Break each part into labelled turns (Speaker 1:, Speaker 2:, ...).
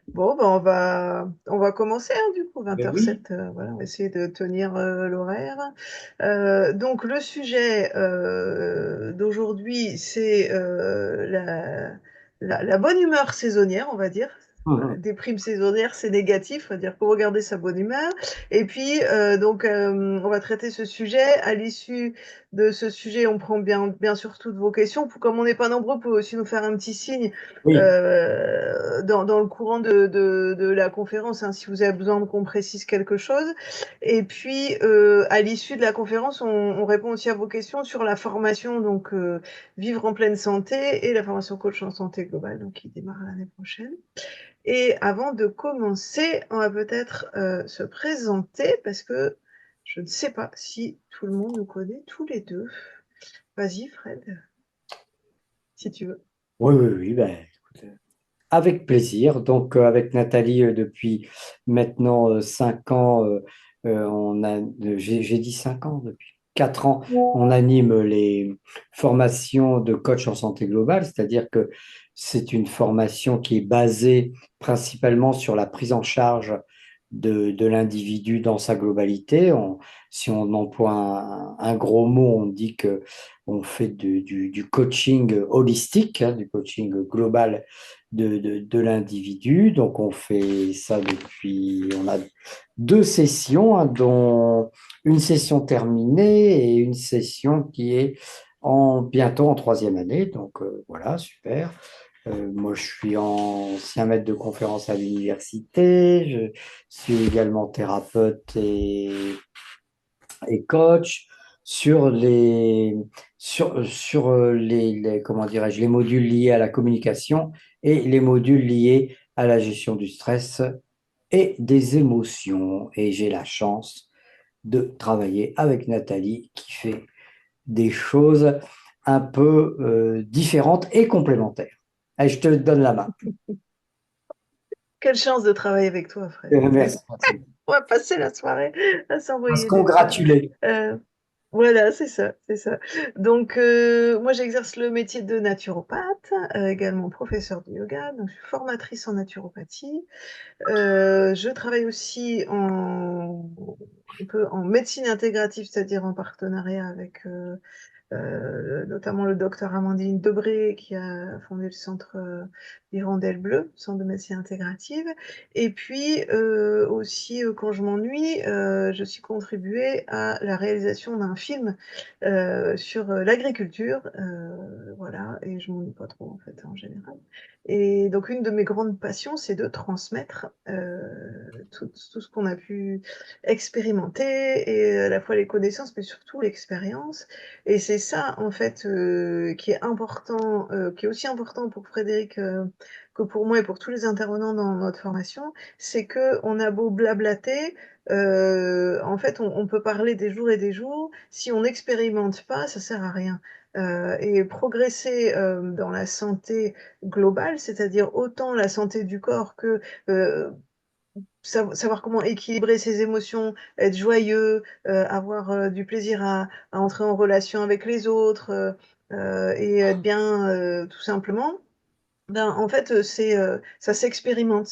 Speaker 1: Bon, ben on va commencer, hein, du coup,
Speaker 2: Ben oui.
Speaker 1: 20h07, voilà, on va essayer de tenir l'horaire. Donc, le sujet d'aujourd'hui, c'est la bonne humeur saisonnière, on va dire. Voilà,
Speaker 2: Mhm.
Speaker 1: déprime saisonnière, c'est négatif, on va dire, pour garder sa bonne humeur. Et puis, donc, on va traiter ce sujet. À l'issue de ce sujet, on prend bien sûr toutes vos questions. Comme on n'est pas nombreux, vous pouvez aussi nous faire un petit signe
Speaker 2: Oui.
Speaker 1: dans le courant de la conférence, hein, si vous avez besoin qu'on précise quelque chose. Et puis, à l'issue de la conférence, on répond aussi à vos questions sur la formation, donc Vivre en pleine santé et la formation coach en santé globale, donc qui démarre l'année prochaine. Et avant de commencer, on va peut-être se présenter parce que je ne sais pas si tout le monde nous connaît tous les deux. Vas-y, Fred, si tu veux.
Speaker 2: Oui, oui, oui. Ben, écoute, avec plaisir. Donc, avec Nathalie, depuis maintenant 5 ans, j'ai dit 5 ans, depuis 4 ans, on anime les formations de coach en santé globale, c'est-à-dire que c'est une formation qui est basée principalement sur la prise en charge de l'individu dans sa globalité. Si on emploie un gros mot, on dit que on fait du coaching holistique, hein, du coaching global de l'individu. Donc, on fait ça on a 2 sessions, hein, dont une session terminée et une session qui est bientôt en troisième année. Donc, voilà, super. Moi, je suis ancien maître de conférence à l'université. Je suis également thérapeute et coach sur comment dirais-je, les modules liés à la communication et les modules liés à la gestion du stress et des émotions. Et j'ai la chance de travailler avec Nathalie qui fait des choses un peu différentes et complémentaires. Allez, je te donne la main.
Speaker 1: Quelle chance de travailler avec toi, Fred.
Speaker 2: Merci, merci.
Speaker 1: On va passer la soirée à
Speaker 2: On va se
Speaker 1: s'envoyer des fleurs.
Speaker 2: congratuler.
Speaker 1: Euh, voilà, c'est ça, c'est ça. Donc, moi, j'exerce le métier de naturopathe, également professeur de yoga, donc je suis formatrice en naturopathie. Je travaille aussi un peu en médecine intégrative, c'est-à-dire en partenariat avec notamment le docteur Amandine Debré qui a fondé le centre Hirondelle Bleue, centre de médecine intégrative. Et puis aussi, quand je m'ennuie, je suis contribuée à la réalisation d'un film sur l'agriculture. Voilà, et je m'ennuie pas trop en fait en général. Et donc une de mes grandes passions, c'est de transmettre tout ce qu'on a pu expérimenter, et à la fois les connaissances, mais surtout l'expérience. Et c'est ça, en fait, qui est important, qui est aussi important pour Frédéric que pour moi et pour tous les intervenants dans notre formation, c'est que on a beau blablater, en fait, on peut parler des jours et des jours. Si on n'expérimente pas, ça sert à rien. Et progresser dans la santé globale, c'est-à-dire autant la santé du corps que savoir comment équilibrer ses émotions, être joyeux, avoir du plaisir à entrer en relation avec les autres, et être bien tout simplement. Ben, en fait, ça s'expérimente.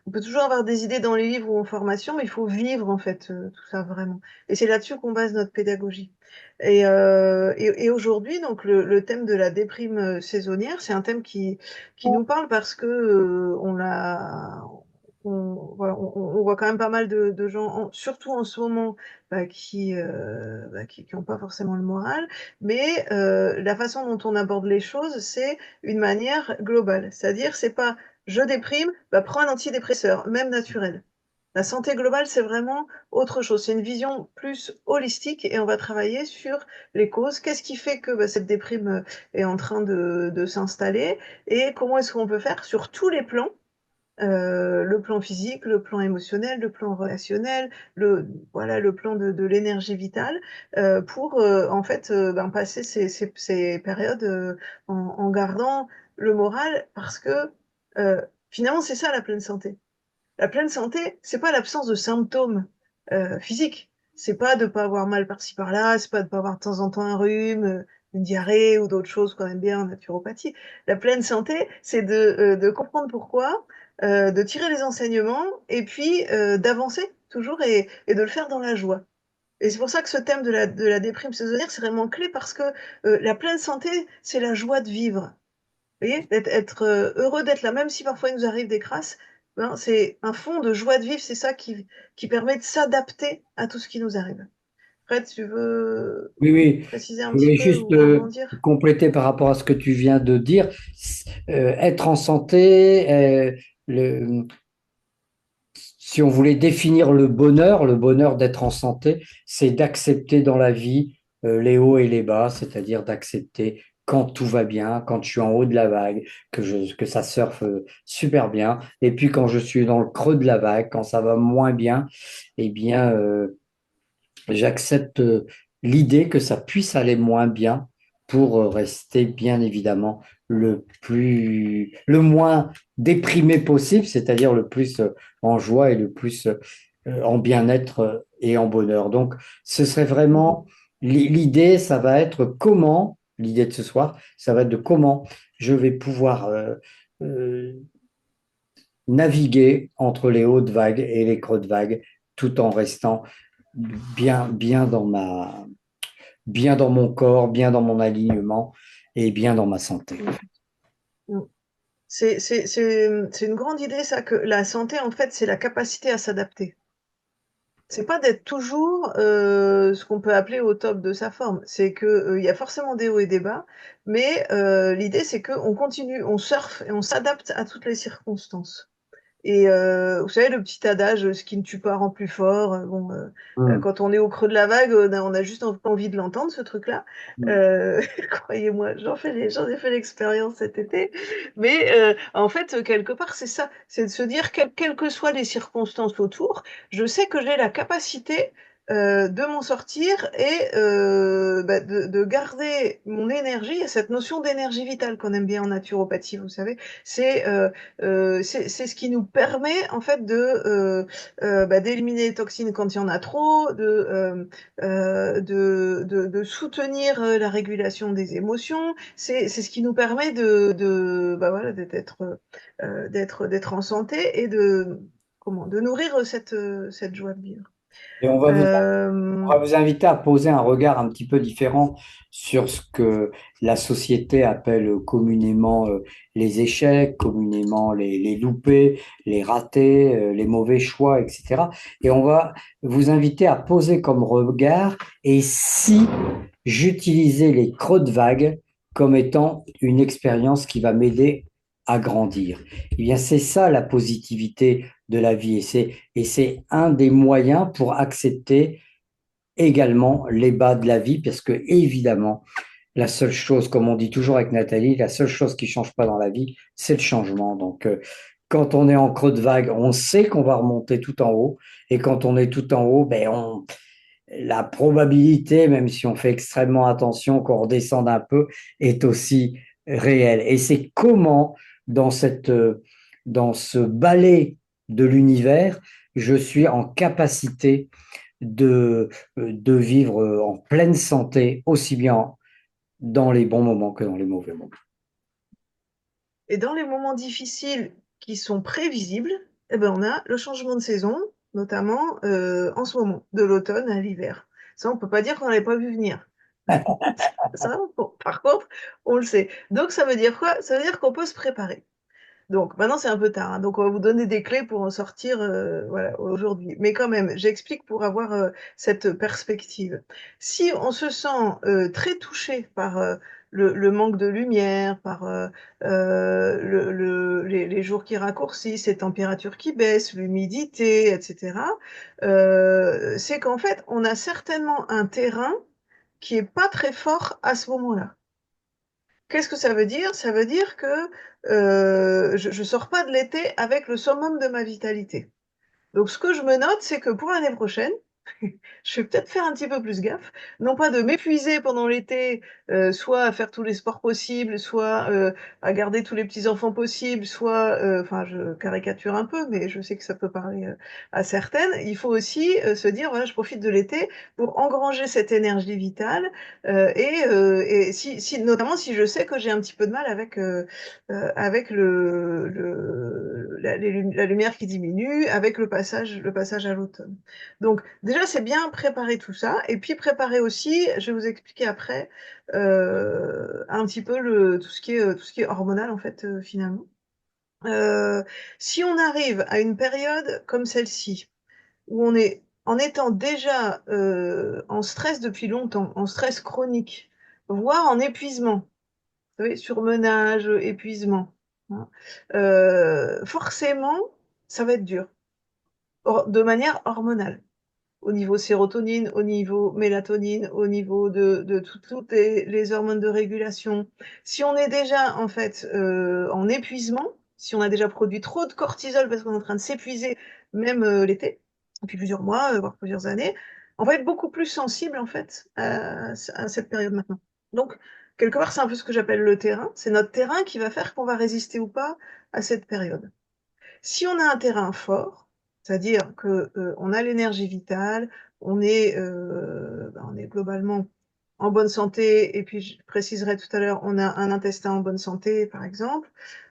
Speaker 1: On peut toujours avoir des idées dans les livres ou en formation, mais il faut vivre en fait tout ça vraiment. Et c'est là-dessus qu'on base notre pédagogie. Et aujourd'hui, donc le thème de la déprime saisonnière, c'est un thème qui nous parle parce que voilà, on voit quand même pas mal de gens, surtout en ce moment, qui ont pas forcément le moral. Mais la façon dont on aborde les choses, c'est une manière globale. C'est-à-dire, c'est pas je déprime, bah, prends un antidépresseur, même naturel. La santé globale, c'est vraiment autre chose. C'est une vision plus holistique et on va travailler sur les causes. Qu'est-ce qui fait que bah, cette déprime est en train de s'installer et comment est-ce qu'on peut faire sur tous les plans, le plan physique, le plan émotionnel, le plan relationnel, voilà, le plan de l'énergie vitale, pour en fait ben, passer ces périodes en gardant le moral, parce que euh, finalement c'est ça la pleine santé. La pleine santé, c'est pas l'absence de symptômes physiques. C'est pas de pas avoir mal par-ci par-là, c'est pas de pas avoir de temps en temps un rhume, une diarrhée ou d'autres choses qu'on aime bien en naturopathie. La pleine santé, c'est de comprendre pourquoi. de tirer les enseignements et puis d'avancer toujours et de le faire dans la joie. Et c'est pour ça que ce thème de la déprime saisonnière, c'est vraiment clé parce que la pleine santé, c'est la joie de vivre. Vous voyez, être heureux d'être là, même si parfois il nous arrive des crasses, ben, c'est un fond de joie de vivre, c'est ça qui permet de s'adapter à tout ce qui nous arrive. Fred, tu veux
Speaker 2: Oui, oui,
Speaker 1: préciser un
Speaker 2: je
Speaker 1: petit
Speaker 2: voulais
Speaker 1: peu
Speaker 2: juste
Speaker 1: ou rebondir?
Speaker 2: compléter par rapport à ce que tu viens de dire. Être en santé, le, si on voulait définir le bonheur d'être en santé, c'est d'accepter dans la vie les hauts et les bas, c'est-à-dire d'accepter quand tout va bien, quand je suis en haut de la vague, que ça surfe super bien, et puis quand je suis dans le creux de la vague, quand ça va moins bien, eh bien, j'accepte l'idée que ça puisse aller moins bien pour rester bien évidemment le moins déprimé possible, c'est-à-dire le plus en joie et le plus en bien-être et en bonheur. Donc, ce serait vraiment l'idée, ça va être comment, l'idée de ce soir, ça va être de comment je vais pouvoir euh, naviguer entre les hautes vagues et les creux de vagues tout en restant bien bien dans mon corps, bien dans mon alignement et bien dans ma santé.
Speaker 1: Mm, mm. C'est une grande idée, ça, que la santé, en fait, c'est la capacité à s'adapter. C'est pas d'être toujours ce qu'on peut appeler au top de sa forme. C'est que il y a forcément des hauts et des bas, mais l'idée, c'est qu'on continue, on surfe et on s'adapte à toutes les circonstances. Et vous savez, le petit adage, ce qui ne tue pas rend plus fort.
Speaker 2: Hum,
Speaker 1: Quand on est au creux de la vague, on a juste envie de l'entendre, ce truc-là.
Speaker 2: hum.
Speaker 1: Euh, croyez-moi, j'en ai fait l'expérience cet été. Mais en fait, quelque part, c'est ça. C'est de se dire, quelles que soient les circonstances autour, je sais que j'ai la capacité de m'en sortir et de garder mon énergie. Il y a cette notion d'énergie vitale qu'on aime bien en naturopathie, vous savez. C'est c'est ce qui nous permet en fait d'éliminer les toxines quand il y en a trop, de soutenir la régulation des émotions. C'est ce qui nous permet voilà, d'être en santé et de nourrir cette joie de vivre.
Speaker 2: Et on
Speaker 1: Euh,
Speaker 2: va vous inviter à poser un regard un petit peu différent sur ce que la société appelle communément les échecs, communément les loupés, les ratés, les mauvais choix, etc. Et on va vous inviter à poser comme regard, et si j'utilisais les creux de vague comme étant une expérience qui va m'aider à grandir. Eh bien, c'est ça la positivité de la vie, et c'est un des moyens pour accepter également les bas de la vie, parce que évidemment, la seule chose, comme on dit toujours avec Nathalie, la seule chose qui change pas dans la vie, c'est le changement. Donc, quand on est en creux de vague, on sait qu'on va remonter tout en haut, et quand on est tout en haut, la probabilité, même si on fait extrêmement attention, qu'on redescende un peu, est aussi réelle. Et c'est comment, dans dans ce balai de l'univers, je suis en capacité de vivre en pleine santé, aussi bien dans les bons moments que dans les mauvais moments.
Speaker 1: et dans les moments difficiles qui sont prévisibles, eh ben, on a le changement de saison, notamment en ce moment, de l'automne à l'hiver. Ça, on peut pas dire qu'on n'avait pas vu venir. Ça, bon, par contre, on le sait. Donc, ça veut dire quoi? Ça veut dire qu'on peut se préparer. Donc, maintenant, c'est un peu tard, hein. Donc, on va vous donner des clés pour en sortir voilà, aujourd'hui. Mais quand même, j'explique pour avoir cette perspective. Si on se sent très touché par le manque de lumière, par les jours qui raccourcissent, les températures qui baissent, l'humidité, etc., c'est qu'en fait, on a certainement un terrain qui est pas très fort à ce moment-là. Qu'est-ce que ça veut dire? Ça veut dire que je sors pas de l'été avec le summum de ma vitalité. Donc, ce que je me note, c'est que pour l'année prochaine, je vais peut-être faire un petit peu plus gaffe, non pas de m'épuiser pendant l'été, soit à faire tous les sports possibles, soit, à garder tous les petits-enfants possibles, soit, enfin je caricature un peu, mais je sais que ça peut parler, à certaines. Il faut aussi, se dire: «Voilà, je profite de l'été pour engranger cette énergie vitale», et si notamment si je sais que j'ai un petit peu de mal avec la lumière qui diminue, avec le passage à l'automne. Donc déjà, c'est bien préparer tout ça et puis préparer aussi, je vais vous expliquer après, un petit peu tout ce qui est hormonal en fait, finalement. Heu, Si on arrive à une période comme celle-ci, où on est en étant déjà, en stress depuis longtemps, en stress chronique, voire en épuisement, vous savez, surmenage, épuisement, hein, forcément, ça va être dur, de manière hormonale. Au niveau sérotonine, au niveau mélatonine, au niveau de toutes les hormones de régulation. Si on est déjà en fait, en épuisement, si on a déjà produit trop de cortisol parce qu'on est en train de s'épuiser, même, l'été, depuis plusieurs mois, voire plusieurs années, on va être beaucoup plus sensible en fait à cette période maintenant. Donc quelque part, c'est un peu ce que j'appelle le terrain. C'est notre terrain qui va faire qu'on va résister ou pas à cette période. Si on a un terrain fort, c'est-à-dire que, on a l'énergie vitale, on est globalement en bonne santé et puis je préciserai tout à l'heure, on a un intestin en bonne santé, par exemple,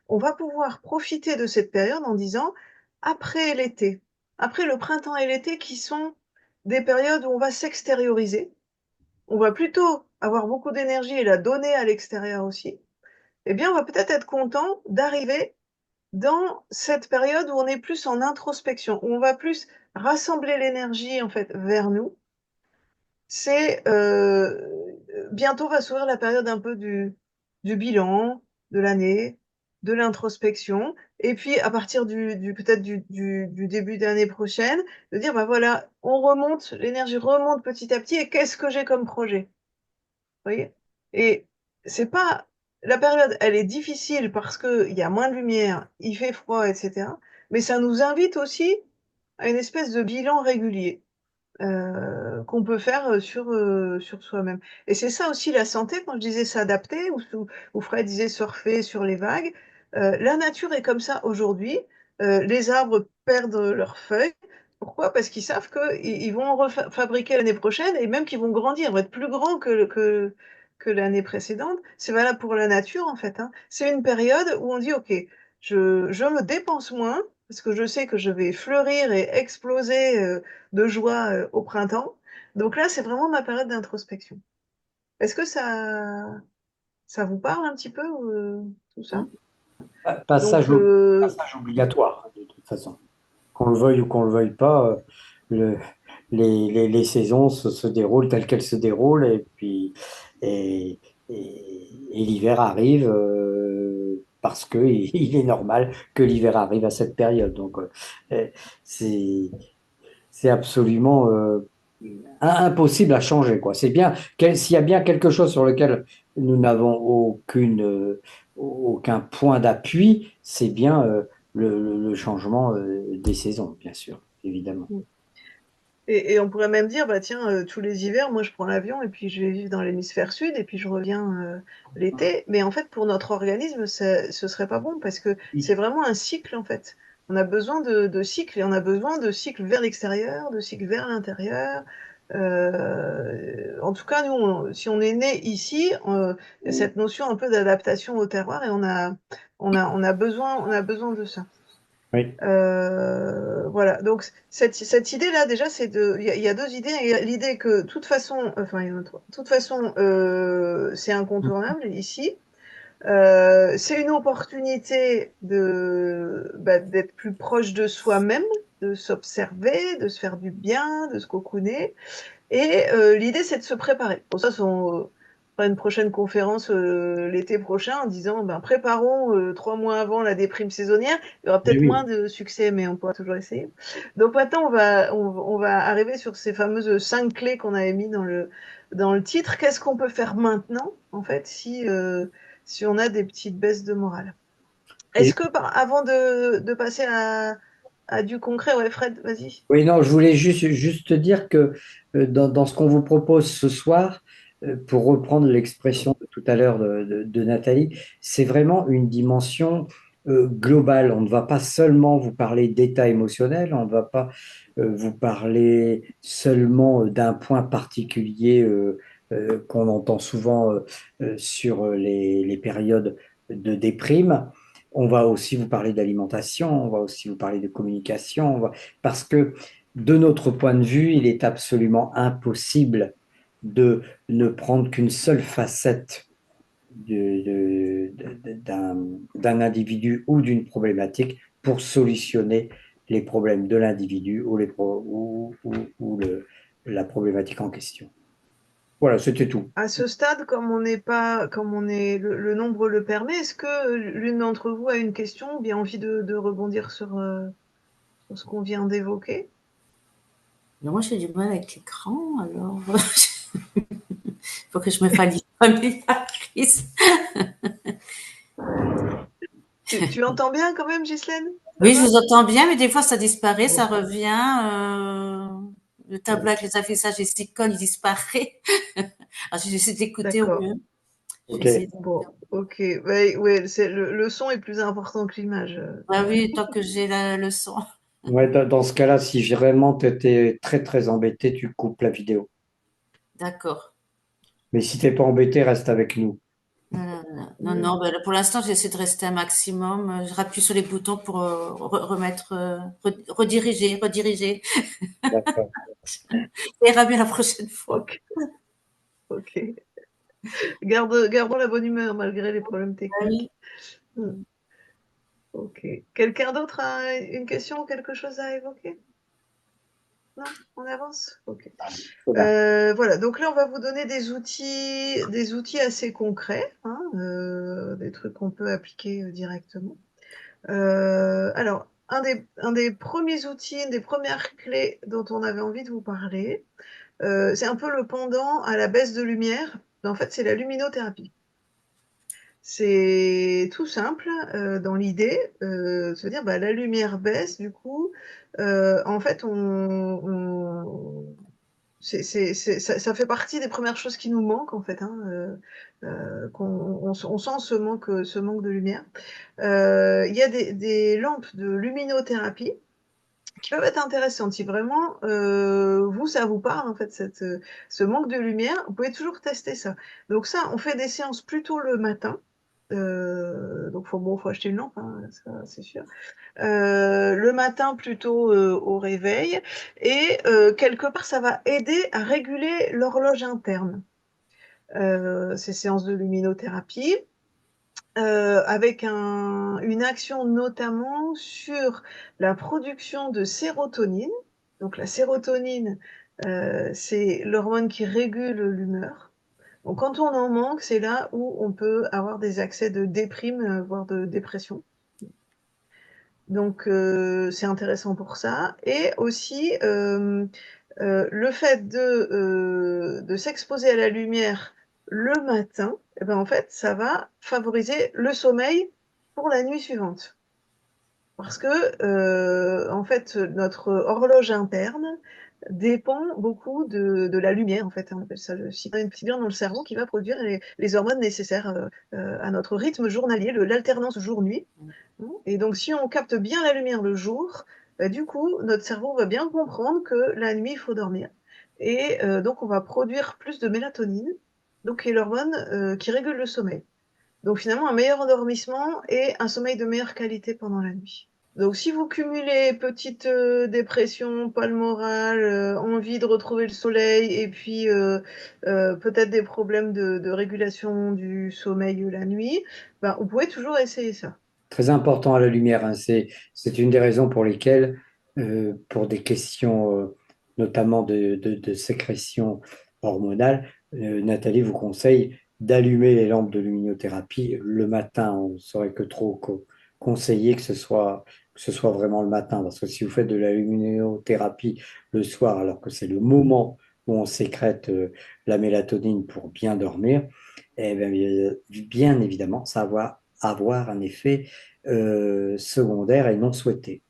Speaker 1: on va pouvoir profiter de cette période en disant: «Après l'été, après le printemps et l'été qui sont des périodes où on va s'extérioriser, on va plutôt avoir beaucoup d'énergie et la donner à l'extérieur aussi, eh bien, on va peut-être être content d'arriver dans cette période où on est plus en introspection, où on va plus rassembler l'énergie, en fait, vers nous. C'est, bientôt va s'ouvrir la période un peu du bilan de l'année, de l'introspection et puis à partir du peut-être du début d'année prochaine, de dire: «Bah, voilà, on remonte, l'énergie remonte petit à petit et qu'est-ce que j'ai comme projet?» Vous voyez? Et c'est pas la période, elle est difficile parce qu'il y a moins de lumière, il fait froid et cetera, mais ça nous invite aussi à une espèce de bilan régulier, qu'on peut faire, sur soi-même et c'est ça aussi la santé quand je disais s'adapter ou Fred disait surfer sur les vagues. La nature est comme ça aujourd'hui, les arbres perdent leurs feuilles. Pourquoi? Parce qu'ils savent qu'ils vont fabriquer l'année prochaine et même qu'ils vont grandir, ils vont être plus grands que l'année précédente. C'est valable pour la nature en fait, hein. C'est une période où on dit: «OK, je me dépense moins parce que je sais que je vais fleurir et exploser, de joie, au printemps. Donc là, c'est vraiment ma période d'introspection. Est-ce que ça vous parle un petit peu, tout ça? Donc
Speaker 2: Passage, passage obligatoire, de toute façon. Qu'on le veuille ou qu'on le veuille pas, le, les saisons se déroulent telles qu'elles se déroulent et puis et, et l'hiver arrive parce que il est normal que l'hiver arrive à cette période. Donc c'est c'est absolument impossible à changer, quoi. C'est bien s'il y a bien quelque chose sur lequel nous n'avons aucun point d'appui, c'est bien le changement des saisons, bien sûr, évidemment.
Speaker 1: mmh et on pourrait même dire: «Bah, tiens, tous les hivers, moi, je prends l'avion et puis je vais vivre dans l'hémisphère sud et puis je reviens, l'été». Mais en fait, pour notre organisme, ce serait pas bon parce que c'est vraiment un cycle, en fait. On a besoin de cycles et on a besoin de cycles vers l'extérieur, de cycles vers l'intérieur. En tout cas, nous, si on est né ici, il y a cette notion un peu d'adaptation au terroir et on a besoin de ça.
Speaker 2: Oui.
Speaker 1: Voilà, donc cette idée-là, déjà, il y a 2 idées. Il y a l'idée que, de toute façon, enfin, il y en a 3. De toute façon, c'est incontournable ici. C'est une opportunité d'être plus proche de soi-même, de s'observer, de se faire du bien, de se cocooner et l'idée, c'est de se préparer. Pour ça, on fera une prochaine conférence, l'été prochain en disant: «Ben, préparons, 3 mois avant la déprime saisonnière». Il y aura
Speaker 2: Mais
Speaker 1: peut-être moins
Speaker 2: oui.
Speaker 1: de succès, mais on pourra toujours essayer. Donc maintenant, on va arriver sur ces fameuses 5 clés qu'on avait mis dans le titre. Qu'est-ce qu'on peut faire maintenant, en fait, si on a des petites baisses de morale? Est-ce
Speaker 2: Et
Speaker 1: que avant de passer à du concret. Ouais, Fred, vas-y.
Speaker 2: Oui, non, je voulais juste te dire que dans ce qu'on vous propose ce soir, pour reprendre l'expression de tout à l'heure de Nathalie, c'est vraiment une dimension globale. On ne va pas seulement vous parler d'état émotionnel, on ne va pas vous parler seulement d'un point particulier qu'on entend souvent sur les périodes de déprime. On va aussi vous parler d'alimentation, on va aussi vous parler de communication, parce que de notre point de vue, il est absolument impossible de ne prendre qu'une seule facette d'un individu ou d'une problématique pour solutionner les problèmes de l'individu ou la problématique en question. Voilà, c'était tout.
Speaker 1: À ce stade, comme on n'est pas, comme on est, le nombre le permet, est-ce que l'une d'entre vous a une question ou bien envie de rebondir sur ce qu'on vient d'évoquer?
Speaker 3: Alors moi, j'ai du mal avec l'écran, alors il faut que je me familiarise.
Speaker 1: Tu entends bien quand même, Ghislaine? Ça
Speaker 3: Oui, je
Speaker 1: va?
Speaker 3: vous entends bien, mais des fois, ça disparaît, ça revient. Le tableau avec les affichages et les icônes, il disparaît. Alors, j'essaie d'écouter au
Speaker 1: D'accord.
Speaker 3: mieux. Je vais
Speaker 2: Ok.
Speaker 3: essayer.
Speaker 1: Bon, ok. Ouais, ouais, le son est plus important que l'image.
Speaker 3: Ah oui, tant que j'ai la leçon.
Speaker 2: Ouais, dans ce cas-là, si vraiment tu étais très très embêté, tu coupes la vidéo.
Speaker 3: D'accord.
Speaker 2: Mais si t'es pas embêté, reste avec nous.
Speaker 3: Non, non, non, non,
Speaker 1: Mm.
Speaker 3: non, ben, pour l'instant, j'essaie de rester un maximum. Je rappuie sur les boutons pour remettre, rediriger, rediriger.
Speaker 2: D'accord.
Speaker 3: Ça ira bien la prochaine fois.
Speaker 1: Ok, ok. Gardons la bonne humeur malgré les problèmes
Speaker 3: Ah
Speaker 1: techniques.
Speaker 3: oui.
Speaker 1: Mm. Ok. Quelqu'un d'autre a une question ou quelque chose à évoquer? Non? On avance? Ok.
Speaker 2: Voilà.
Speaker 1: Voilà, donc là, on va vous donner des outils assez concrets, hein, des trucs qu'on peut appliquer directement. Alors, un des premiers outils, une des premières clés dont on avait envie de vous parler, c'est un peu le pendant à la baisse de lumière. En fait, c'est la luminothérapie. C'est tout simple dans l'idée, se dire bah, la lumière baisse, du coup, en fait, ça fait partie des premières choses qui nous manquent en fait, hein, on sent ce manque de lumière. Il y a des lampes de luminothérapie qui peuvent être intéressantes. Si vraiment vous, ça vous parle en fait, ce manque de lumière, vous pouvez toujours tester ça. Donc ça, on fait des séances plutôt le matin. Donc faut acheter une lampe, hein, ça c'est sûr. Le matin plutôt au réveil et quelque part ça va aider à réguler l'horloge interne. Ces séances de luminothérapie avec une action notamment sur la production de sérotonine. Donc la sérotonine, c'est l'hormone qui régule l'humeur. Donc quand on en manque, c'est là où on peut avoir des accès de déprime, voire de dépression. Donc c'est intéressant pour ça. Et aussi le fait de s'exposer à la lumière le matin, eh ben, en fait, ça va favoriser le sommeil pour la nuit suivante. Parce que en fait, notre horloge interne dépend beaucoup de la lumière, en fait, hein, on appelle ça le cycle dans le cerveau qui va produire les hormones nécessaires à notre rythme journalier, l'alternance jour-nuit. Et donc, si on capte bien la lumière le jour, bah, du coup, notre cerveau va bien comprendre que la nuit, il faut dormir. Et donc, on va produire plus de mélatonine, donc qui est l'hormone qui régule le sommeil. Donc, finalement, un meilleur endormissement et un sommeil de meilleure qualité pendant la nuit. Donc, si vous cumulez petite dépression, pas le moral, envie de retrouver le soleil, et puis peut-être des problèmes de régulation du sommeil la nuit, ben, vous pouvez toujours essayer ça.
Speaker 2: Très important à la lumière, hein. C'est une des raisons pour lesquelles, pour des questions notamment de sécrétion hormonale, Nathalie vous conseille d'allumer les lampes de luminothérapie le matin. On ne saurait que trop conseiller que ce soit vraiment le matin, parce que si vous faites de la luminothérapie le soir, alors que c'est le moment où on sécrète la mélatonine pour bien dormir, eh bien évidemment, ça va avoir un effet secondaire et non souhaité.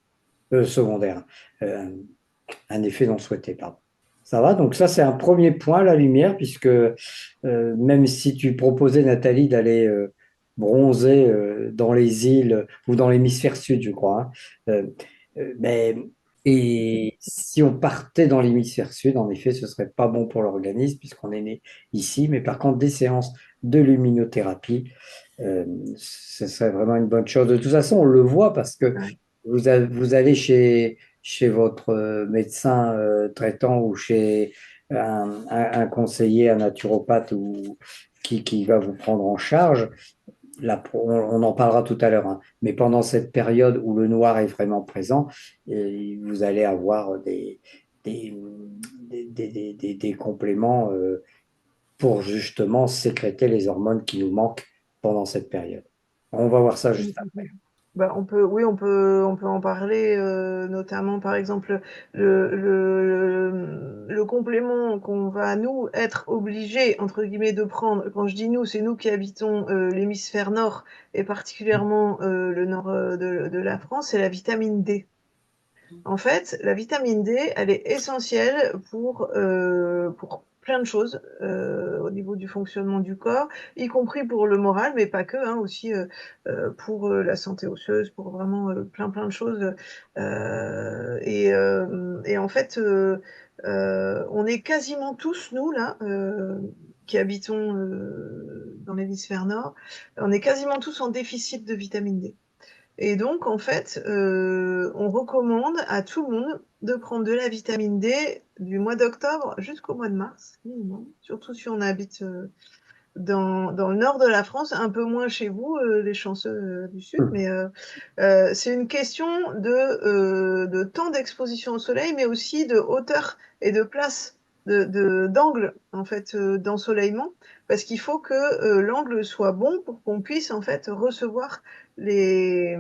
Speaker 2: secondaire, euh, un effet non souhaité, pardon. Ça va, donc ça c'est un premier point, la lumière, puisque même si tu proposais, Nathalie, d'aller bronzer dans les îles ou dans l'hémisphère sud, je crois, hein, mais, et si on partait dans l'hémisphère sud, en effet, ce serait pas bon pour l'organisme puisqu'on est né ici, mais par contre, des séances de luminothérapie, euh, ce serait vraiment une bonne chose. De toute façon, on le voit parce que
Speaker 1: Ouais.
Speaker 2: vous allez chez votre médecin traitant ou chez un conseiller, un naturopathe ou qui va vous prendre en charge. Là, on en parlera tout à l'heure, hein. Mais pendant cette période où le noir est vraiment présent, vous allez avoir des, des compléments pour justement sécréter les hormones qui nous manquent pendant cette période. On va voir ça juste après.
Speaker 1: Bah, oui, on peut en parler, notamment par exemple le complément qu'on va nous être obligés entre guillemets de prendre. Quand je dis nous, c'est nous qui habitons l'hémisphère nord et particulièrement le nord de la France, c'est la vitamine D. En fait, la vitamine D, elle est essentielle pour plein de choses au niveau du fonctionnement du corps, y compris pour le moral, mais pas que, hein, aussi pour la santé osseuse, pour vraiment plein de choses. Et en fait, on est quasiment tous, nous, là, qui habitons dans l'hémisphère nord, on est quasiment tous en déficit de vitamine D. Et donc, en fait, on recommande à tout le monde de prendre de la vitamine D du mois d'octobre jusqu'au mois de mars, minimum. Surtout si on habite dans le nord de la France, un peu moins chez vous, les chanceux du sud. Mais c'est une question de temps d'exposition au soleil, mais aussi de hauteur et de place d'angle, en fait, d'ensoleillement, parce qu'il faut que l'angle soit bon pour qu'on puisse, en fait, recevoir les,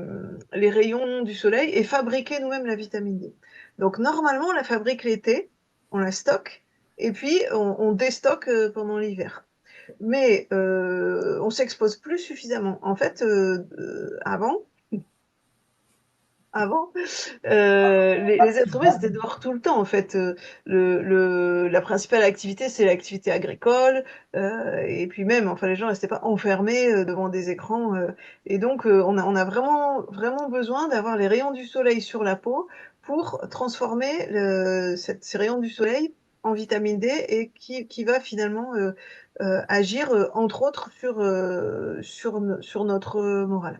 Speaker 1: les rayons du soleil et fabriquer nous-mêmes la vitamine D. Donc, normalement, on la fabrique l'été, on la stocke, et puis on déstocke pendant l'hiver. Mais on s'expose plus suffisamment. En fait, avant, les êtres humains, c'était dehors tout le temps, en fait. La principale activité, c'est l'activité agricole. Et puis même, enfin, les gens restaient pas enfermés devant des écrans. Et donc, on a vraiment besoin d'avoir les rayons du soleil sur la peau pour transformer ces rayons du soleil en vitamine D et qui va finalement agir, entre autres, sur notre morale.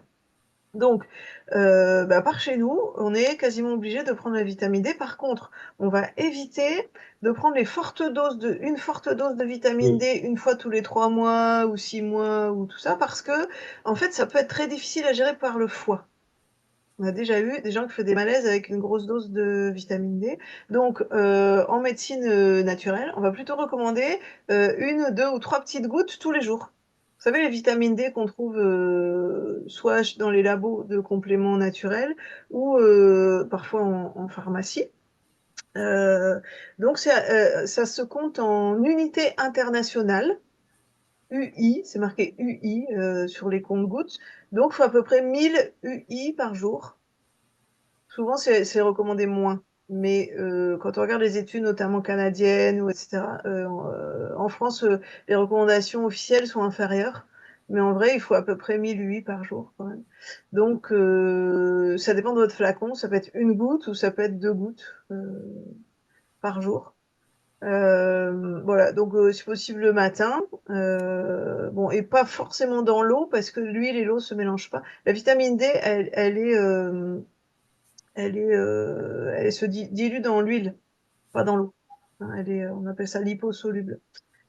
Speaker 1: Donc, bah, par chez nous, on est quasiment obligé de prendre la vitamine D. Par contre, on va éviter de prendre une forte dose de vitamine
Speaker 2: Oui.
Speaker 1: D une fois tous les 3 mois ou 6 mois ou tout ça, parce que, en fait, ça peut être très difficile à gérer par le foie. On a déjà eu des gens qui font des malaises avec une grosse dose de vitamine D. Donc, en médecine naturelle, on va plutôt recommander une, deux ou trois petites gouttes tous les jours. Vous savez, les vitamines D qu'on trouve soit dans les labos de compléments naturels ou parfois en pharmacie. Euh, donc, ça se compte en unités internationales. UI, c'est marqué UI sur les comptes-gouttes. Donc, il faut à peu près 1000 UI par jour. Souvent, c'est recommandé moins. Mais quand on regarde les études, notamment canadiennes ou etc., en France, les recommandations officielles sont inférieures. Mais en vrai, il faut à peu près 1000 UI par jour quand même. Donc, ça dépend de votre flacon. Ça peut être une goutte ou ça peut être 2 gouttes par jour. Voilà, donc si possible le matin. Bon, et pas forcément dans l'eau parce que l'huile et l'eau se mélangent pas. La vitamine D, elle se dilue dans l'huile, pas dans l'eau. Hein, on appelle ça liposoluble.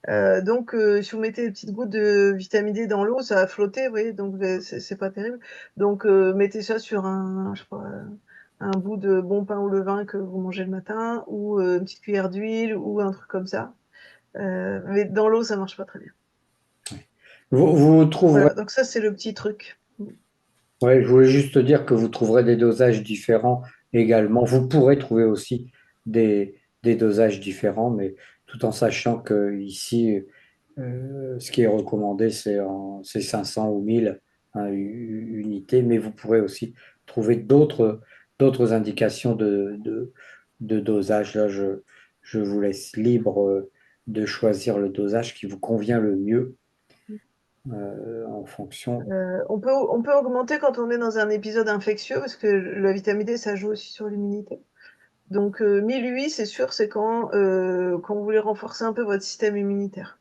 Speaker 1: Donc, si vous mettez des petites gouttes de vitamine D dans l'eau, ça va flotter, vous voyez, donc c'est pas terrible. Donc, mettez ça sur je sais pas, un bout de bon pain au levain que vous mangez le matin, ou une petite cuillère d'huile, ou un truc comme ça. Mais dans l'eau, ça marche pas très bien.
Speaker 2: Vous trouverez,
Speaker 1: Voilà, donc ça, c'est le petit truc.
Speaker 2: ouais, je voulais juste te dire que vous trouverez des dosages différents également. Vous pourrez trouver aussi des dosages différents, mais tout en sachant que ici, ce qui est recommandé, c'est 500 ou 1000 hein, unités, mais vous pourrez aussi trouver d'autres indications de dosage. Là, je vous laisse libre de choisir le dosage qui vous convient le mieux en fonction.
Speaker 1: On peut augmenter quand on est dans un épisode infectieux, parce que la vitamine D, ça joue aussi sur l'immunité. Donc 1008, c'est sûr, c'est quand vous voulez renforcer un peu votre système immunitaire.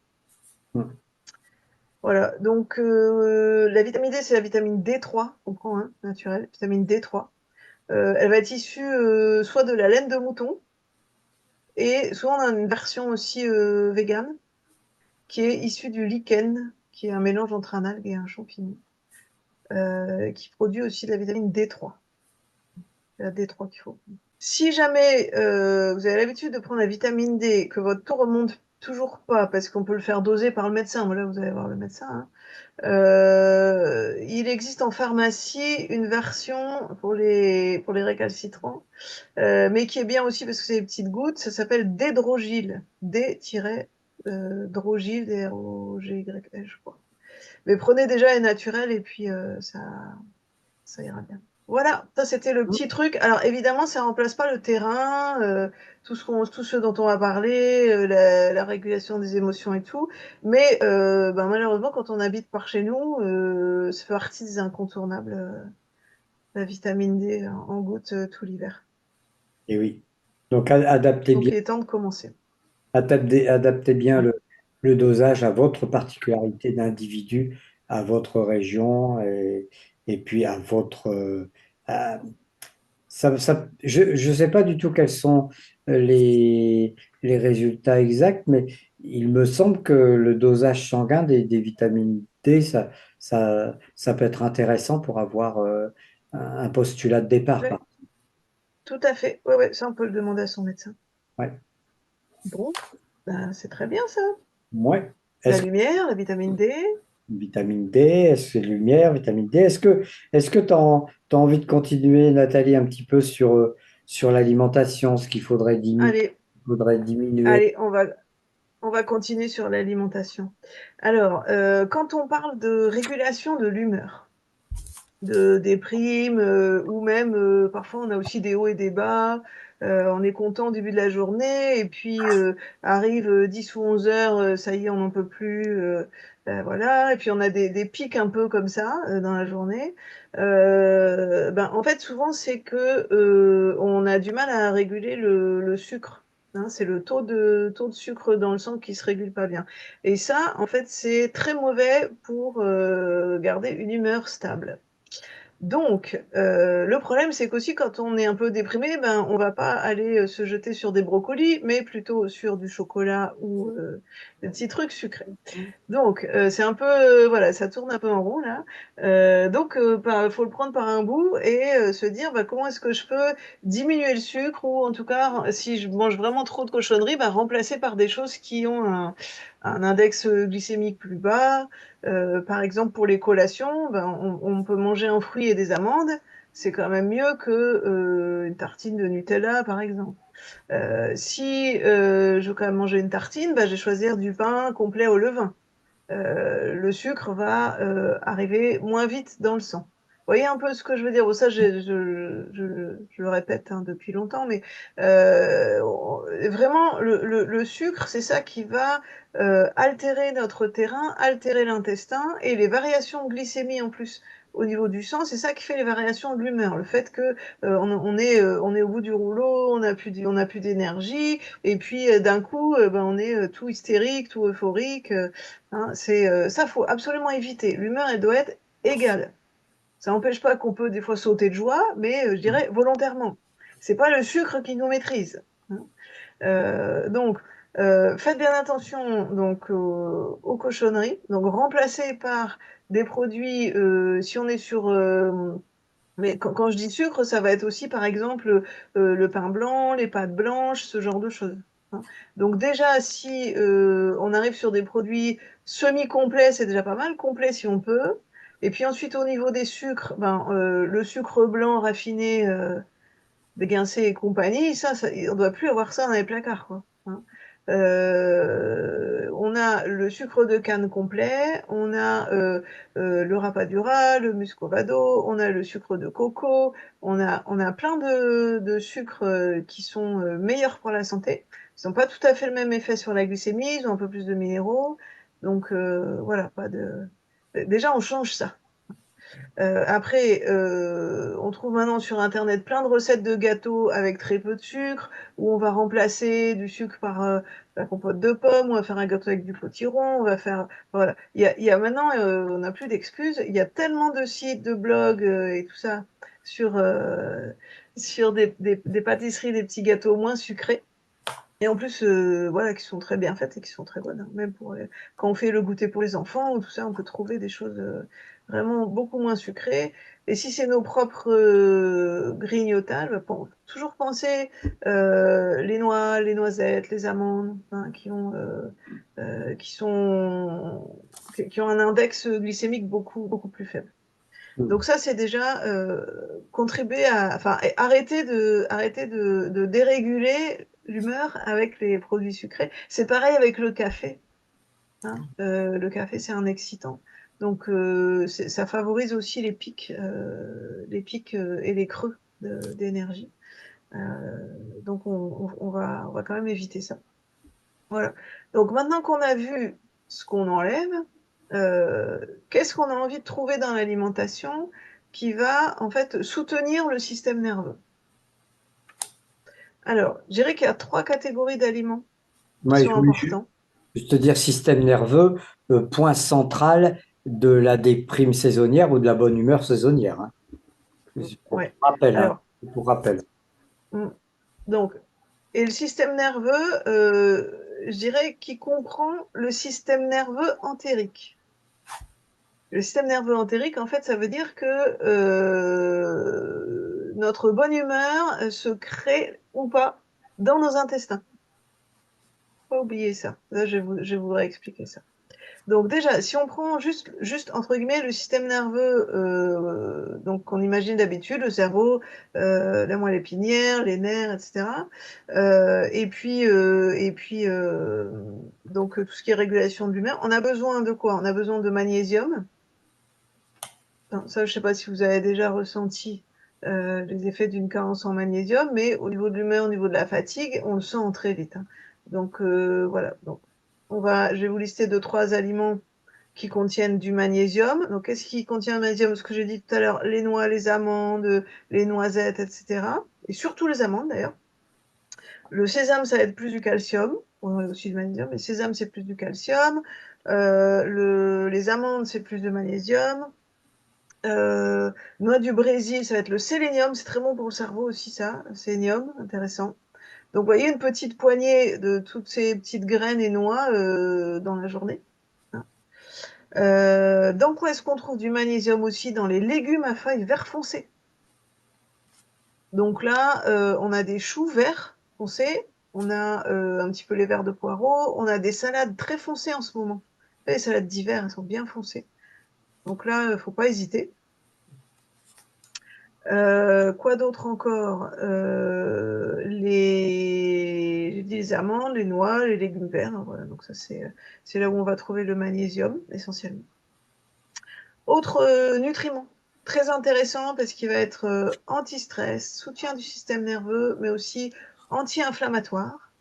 Speaker 2: Hmm.
Speaker 1: Voilà, donc la vitamine D, c'est la vitamine D3, on prend, hein, naturelle, vitamine D3. Elle va être issue soit de la laine de mouton, et soit on a une version aussi végane, qui est issue du lichen, qui est un mélange entre un algue et un champignon, qui produit aussi de la vitamine D3. C'est la D3 qu'il faut. Si jamais vous avez l'habitude de prendre la vitamine D, que votre taux remonte toujours pas, parce qu'on peut le faire doser par le médecin, voilà, vous allez voir le médecin, hein. Il existe en pharmacie une version pour les récalcitrants, mais qui est bien aussi parce que c'est des petites gouttes. Ça s'appelle Dédrogil. Drogil, D-R-O-G-Y-L, je crois. Mais prenez déjà les naturels et puis ça ira bien. Voilà, ça c'était le petit truc. Alors évidemment, ça remplace pas le terrain, tout ce dont on va parler, la régulation des émotions et tout. Mais ben, malheureusement, quand on habite par chez nous, ça fait partie des incontournables, la vitamine D en gouttes tout l'hiver.
Speaker 2: Et oui. Donc, adaptez
Speaker 1: Donc
Speaker 2: bien,
Speaker 1: il est temps de commencer.
Speaker 2: adaptez bien
Speaker 1: Ouais.
Speaker 2: le dosage à votre particularité d'individu, à votre région et puis à votre, je ne sais pas du tout quels sont les résultats exacts, mais il me semble que le dosage sanguin des vitamines D, ça peut être intéressant pour avoir un postulat de départ.
Speaker 1: Ouais, tout à fait. Ouais, ouais, ça on peut le demander à son médecin.
Speaker 2: Ouais.
Speaker 1: Bon, ben, c'est très bien ça.
Speaker 2: Ouais.
Speaker 1: La
Speaker 2: Est-ce que
Speaker 1: lumière, la vitamine D.
Speaker 2: vitamine D, est-ce que lumière, vitamine D, est-ce que tu as envie de continuer, Nathalie, un petit peu sur l'alimentation, ce qu'il
Speaker 1: Allez,
Speaker 2: faudrait diminuer?
Speaker 1: allez, on va continuer sur l'alimentation. Alors, quand on parle de régulation de l'humeur, de déprime, ou même parfois on a aussi des hauts et des bas. On est content au début de la journée et puis arrive 10 ou 11 heures, ça y est, on n'en peut plus. Voilà. Et puis on a des pics un peu comme ça dans la journée. Ben, en fait, souvent c'est que on a du mal à réguler le sucre. Hein, c'est le taux de sucre dans le sang qui se régule pas bien. Et ça, en fait, c'est très mauvais pour garder une humeur stable. Donc, le problème, c'est qu'aussi quand on est un peu déprimé, ben, on va pas aller se jeter sur des brocolis, mais plutôt sur du chocolat ou des petits trucs sucrés. Donc, c'est un peu, voilà, ça tourne un peu en rond là. Donc, bah, faut le prendre par un bout et se dire, bah, comment est-ce que je peux diminuer le sucre ou en tout cas, si je mange vraiment trop de cochonneries, bah, remplacer par des choses qui ont un index glycémique plus bas. Par exemple, pour les collations, ben, on peut manger un fruit et des amandes. C'est quand même mieux que une tartine de Nutella, par exemple. Si je veux quand même manger une tartine, bah, je vais choisir du pain complet au levain. Le sucre va arriver moins vite dans le sang. Vous voyez un peu ce que je veux dire? Bon, ça, je le répète hein, depuis longtemps, mais vraiment, le sucre, c'est ça qui va altérer notre terrain, altérer l'intestin, et les variations de glycémie en plus au niveau du sang, c'est ça qui fait les variations de l'humeur. Le fait que on est au bout du rouleau, on n'a plus d'énergie, et puis d'un coup, ben, on est tout hystérique, tout euphorique. Hein, ça, faut absolument éviter. L'humeur, elle doit être égale. Ça n'empêche pas qu'on peut des fois sauter de joie, mais je dirais volontairement. C'est pas le sucre qui nous maîtrise. Hein. Donc, faites bien attention donc aux cochonneries. Donc, remplacez par des produits. Si on est sur mais quand je dis sucre, ça va être aussi, par exemple, le pain blanc, les pâtes blanches, ce genre de choses. Hein. Donc déjà, si on arrive sur des produits semi-complets, c'est déjà pas mal, complet si on peut. Et puis ensuite, au niveau des sucres, ben, le sucre blanc raffiné, déguincé et compagnie, ça, on ne doit plus avoir ça dans les placards, quoi. Hein. On a le sucre de canne complet, on a le rapadura, le muscovado, on a le sucre de coco, on a plein de sucres qui sont meilleurs pour la santé. Ils n'ont pas tout à fait le même effet sur la glycémie, ils ont un peu plus de minéraux. Donc voilà, pas de. Déjà, on change ça. Après, on trouve maintenant sur Internet plein de recettes de gâteaux avec très peu de sucre, où on va remplacer du sucre par la compote de pommes, on va faire un gâteau avec du potiron, on va faire... Voilà. Il y a maintenant, on n'a plus d'excuses, il y a tellement de sites, de blogs et tout ça sur, sur des pâtisseries, des petits gâteaux moins sucrés. Et en plus, voilà, qui sont très bien faites et qui sont très bonnes, hein. Même pour quand on fait le goûter pour les enfants ou tout ça, on peut trouver des choses vraiment beaucoup moins sucrées. Et si c'est nos propres grignotages, bah, toujours penser les noix, les noisettes, les amandes, hein, qui ont un index glycémique beaucoup plus faible. Donc ça, c'est déjà contribuer enfin, arrêter de déréguler l'humeur avec les produits sucrés. C'est pareil avec le café, hein. Le café, c'est un excitant. Donc ça favorise aussi les pics et les creux d'énergie. Donc on va quand même éviter ça. Voilà. Donc maintenant qu'on a vu ce qu'on enlève, qu'est-ce qu'on a envie de trouver dans l'alimentation qui va en fait soutenir le système nerveux? Alors, je dirais qu'il y a 3 catégories d'aliments qui
Speaker 2: Ouais, je
Speaker 1: sont
Speaker 2: voulais
Speaker 1: importants.
Speaker 2: juste te dire système nerveux, point central de la déprime saisonnière ou de la bonne humeur saisonnière, hein. Pour
Speaker 1: Ouais.
Speaker 2: rappel, hein,
Speaker 1: Alors,
Speaker 2: pour rappel.
Speaker 1: mm, donc, et le système nerveux, je dirais qu'il comprend le système nerveux entérique. Le système nerveux entérique, en fait, ça veut dire que notre bonne humeur se crée ou pas dans nos intestins. Faut pas oublier ça. Là, je voudrais expliquer ça. Donc déjà, si on prend juste entre guillemets le système nerveux, donc qu'on imagine d'habitude, le cerveau, la moelle épinière, les nerfs, etc. Donc tout ce qui est régulation de l'humeur, on a besoin de quoi? On a besoin de magnésium. Enfin, ça, je sais pas si vous avez déjà ressenti les effets d'une carence en magnésium, mais au niveau de l'humeur, au niveau de la fatigue, on le sent très vite, hein. Donc voilà. Donc je vais vous lister 2-3 aliments qui contiennent du magnésium. Donc, qu'est-ce qui contient le magnésium? Ce que j'ai dit tout à l'heure, les noix, les amandes, les noisettes, etc. Et surtout les amandes, d'ailleurs. Le sésame, ça va être plus du calcium. On a aussi du magnésium, mais le sésame, c'est plus du calcium. Les amandes, c'est plus de magnésium. Noix du Brésil, ça va être le sélénium. C'est très bon pour le cerveau aussi, ça. Le sélénium, intéressant. Donc, vous voyez une petite poignée de toutes ces petites graines et noix dans la journée. Donc, où est-ce qu'on trouve du magnésium aussi? Dans les légumes à feuilles vert foncé. Donc là, on a des choux verts foncés, on a un petit peu les verts de poireaux, on a des salades très foncées en ce moment. Les salades d'hiver, elles sont bien foncées. Donc là, faut pas hésiter. Quoi d'autre encore? J'ai dit les amandes, les noix, les légumes verts, hein, voilà. Donc ça, c'est là où on va trouver le magnésium, essentiellement. Autre nutriment très intéressant parce qu'il va être anti-stress, soutien du système nerveux, mais aussi anti-inflammatoire.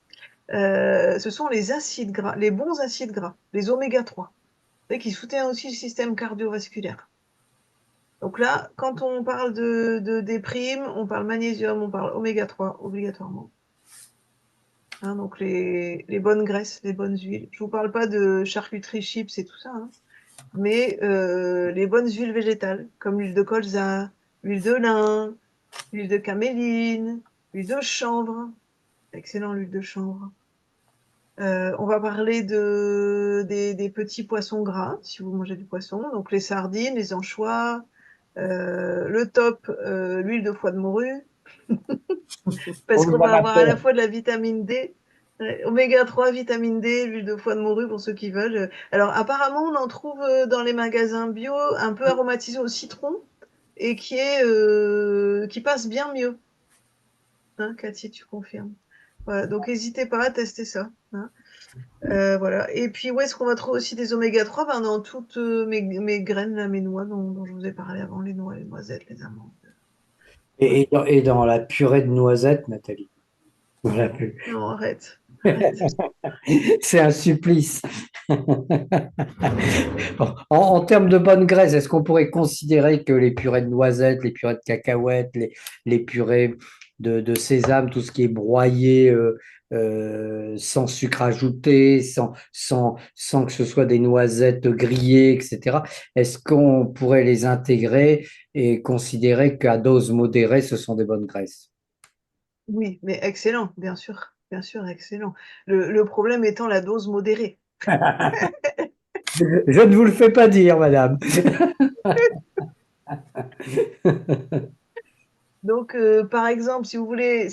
Speaker 1: Ce sont les acides gras, les bons acides gras, les oméga 3, qui soutiennent aussi le système cardiovasculaire. Donc là, quand on parle de déprime, on parle magnésium, on parle oméga 3 obligatoirement. Hein, donc les bonnes graisses, les bonnes huiles. Je vous parle pas de charcuterie, chips et tout ça, hein, mais les bonnes huiles végétales, comme l'huile de colza, l'huile de lin, l'huile de caméline, l'huile de chanvre, excellent l'huile de chanvre. On va parler des petits poissons gras, si vous mangez du poisson, donc les sardines, les anchois, le top, l'huile de foie de morue, parce qu'on va avoir à la fois de la vitamine D, oméga 3, vitamine D, l'huile de foie de morue pour ceux qui veulent. Alors apparemment, on en trouve dans les magasins bio, un peu aromatisé au citron, et qui passe bien mieux. Hein, Cathy, tu confirmes? Voilà, donc n'hésitez pas à tester ça, hein. Voilà. Et puis, où est-ce qu'on va trouver aussi des oméga 3? Ben, dans toutes mes graines, là, mes noix dont je vous ai parlé avant, les noix, les noisettes, les amandes. Ouais.
Speaker 2: Et dans la purée de noisettes, Nathalie. Voilà.
Speaker 1: Non, arrête, arrête.
Speaker 2: C'est un supplice. En termes de bonne graisse, est-ce qu'on pourrait considérer que les purées de noisettes, les purées de cacahuètes, les purées de sésame, tout ce qui est broyé sans sucre ajouté, sans que ce soit des noisettes grillées, etc., est-ce qu'on pourrait les intégrer et considérer qu'à dose modérée, ce sont des bonnes graisses?
Speaker 1: Oui, mais excellent, bien sûr, excellent. Le problème étant la dose modérée.
Speaker 2: Je ne vous le fais pas dire, madame.
Speaker 1: Donc, par exemple, si vous voulez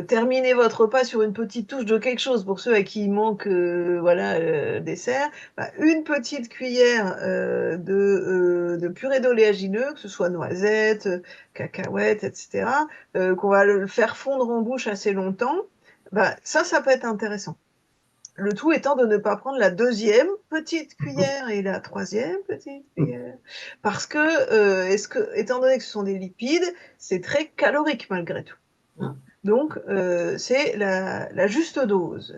Speaker 1: terminer votre repas sur une petite touche de quelque chose, pour ceux à qui il manque voilà, le dessert, bah, une petite cuillère de purée d'oléagineux, que ce soit noisettes, cacahuètes, etc., qu'on va le faire fondre en bouche assez longtemps, bah, ça peut être intéressant. Le tout étant de ne pas prendre la deuxième petite cuillère et la troisième petite cuillère. Parce que, étant donné que ce sont des lipides, c'est très calorique malgré tout, hein. Donc, c'est la juste dose.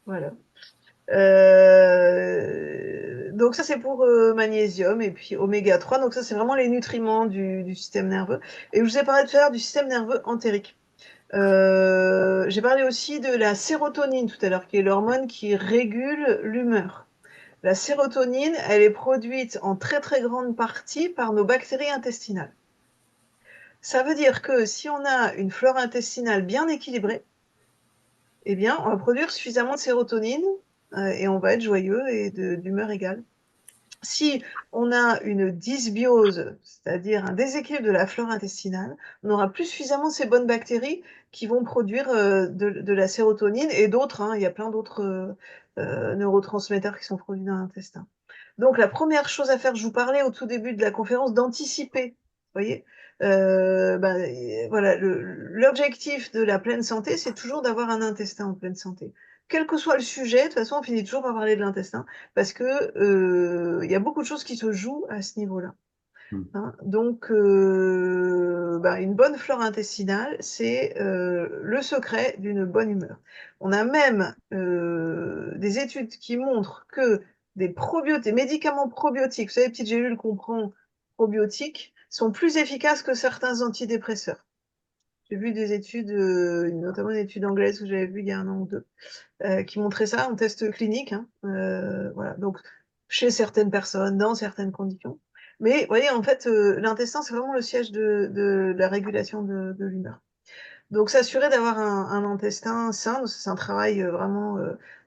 Speaker 1: Voilà. Donc ça, c'est pour magnésium et puis oméga 3. Donc ça, c'est vraiment les nutriments du système nerveux. Et je vous ai parlé de faire du système nerveux entérique. J'ai parlé aussi de la sérotonine tout à l'heure, qui est l'hormone qui régule l'humeur. La sérotonine, elle est produite en très très grande partie par nos bactéries intestinales. Ça veut dire que si on a une flore intestinale bien équilibrée, eh bien, on va produire suffisamment de sérotonine et on va être joyeux et d'humeur égale. Si on a une dysbiose, c'est-à-dire un déséquilibre de la flore intestinale, on n'aura plus suffisamment ces bonnes bactéries qui vont produire de la sérotonine et d'autres, hein, il y a plein d'autres neurotransmetteurs qui sont produits dans l'intestin. Donc la première chose à faire, je vous parlais au tout début de la conférence d'anticiper, vous voyez, voilà, l'objectif de la pleine santé, c'est toujours d'avoir un intestin en pleine santé. Quel que soit le sujet, de toute façon, on finit toujours par parler de l'intestin parce que il y a beaucoup de choses qui se jouent à ce niveau-là, hein. Donc, une bonne flore intestinale, c'est le secret d'une bonne humeur. On a même des études qui montrent que des médicaments probiotiques, vous savez, les petites gélules qu'on prend probiotiques, sont plus efficaces que certains antidépresseurs. J'ai vu des études, notamment une étude anglaise que j'avais vue il y a 1 an ou 2, qui montrait ça en test clinique, hein. Voilà. Donc, chez certaines personnes, dans certaines conditions. Mais, vous voyez, en fait, l'intestin, c'est vraiment le siège de la régulation de l'humeur. Donc, s'assurer d'avoir un intestin sain, c'est un travail vraiment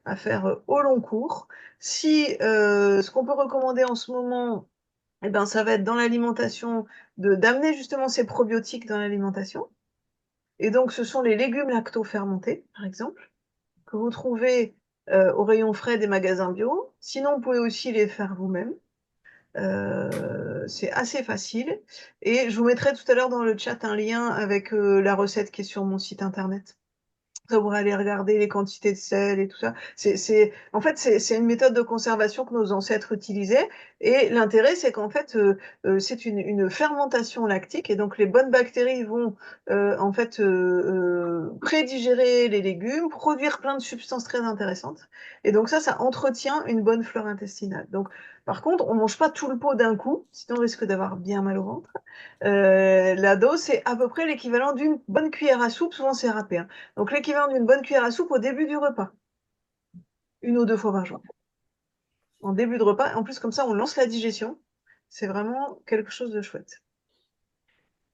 Speaker 1: à faire au long cours. Si ce qu'on peut recommander en ce moment, eh ben, ça va être dans l'alimentation, d'amener justement ces probiotiques dans l'alimentation. Et donc, ce sont les légumes lacto-fermentés, par exemple, que vous trouvez au rayon frais des magasins bio. Sinon, vous pouvez aussi les faire vous-même. C'est assez facile. Et je vous mettrai tout à l'heure dans le chat un lien avec la recette qui est sur mon site internet. Ça, vous pourrez aller regarder les quantités de sel et tout ça. En fait, c'est une méthode de conservation que nos ancêtres utilisaient. Et l'intérêt, c'est qu'en fait, c'est une fermentation lactique. Et donc, les bonnes bactéries vont, en fait, prédigérer les légumes, produire plein de substances très intéressantes. Et donc, ça entretient une bonne flore intestinale. Donc, par contre, on mange pas tout le pot d'un coup, sinon on risque d'avoir bien mal au ventre. La dose, c'est à peu près l'équivalent d'une bonne cuillère à soupe, souvent c'est râpé, hein. Donc l'équivalent d'une bonne cuillère à soupe au début du repas, 1 ou 2 fois par jour. En début de repas, en plus comme ça on lance la digestion, c'est vraiment quelque chose de chouette.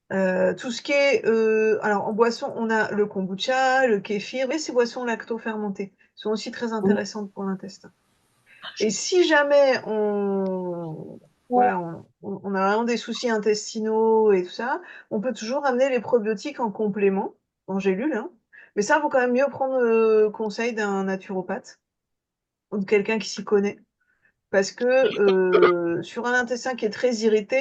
Speaker 1: Tout ce qui est, alors en boisson, on a le kombucha, le kéfir, mais ces boissons lacto-fermentées sont aussi très intéressantes pour l'intestin. Et si jamais voilà, on a vraiment des soucis intestinaux et tout ça, on peut toujours amener les probiotiques en complément, en gélule, hein. Mais ça, il vaut quand même mieux prendre le conseil d'un naturopathe ou de quelqu'un qui s'y connaît. Parce que sur un intestin qui est très irrité,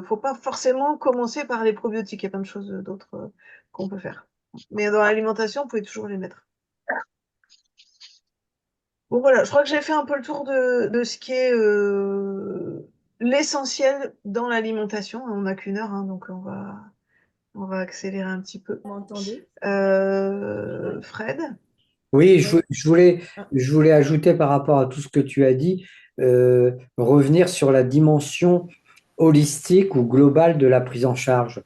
Speaker 1: faut pas forcément commencer par les probiotiques. Il y a plein de choses d'autres qu'on peut faire. Mais dans l'alimentation, vous pouvez toujours les mettre. Bon voilà, je crois que j'ai fait un peu le tour de ce qui est l'essentiel dans l'alimentation. On n'a qu'une heure, hein, donc on va accélérer un petit peu.
Speaker 4: Vous m'entendez?
Speaker 1: Fred?
Speaker 2: Oui,
Speaker 4: Ouais. Ah,
Speaker 2: je voulais ajouter par rapport à tout ce que tu as dit, revenir sur la dimension holistique ou globale de la prise en charge.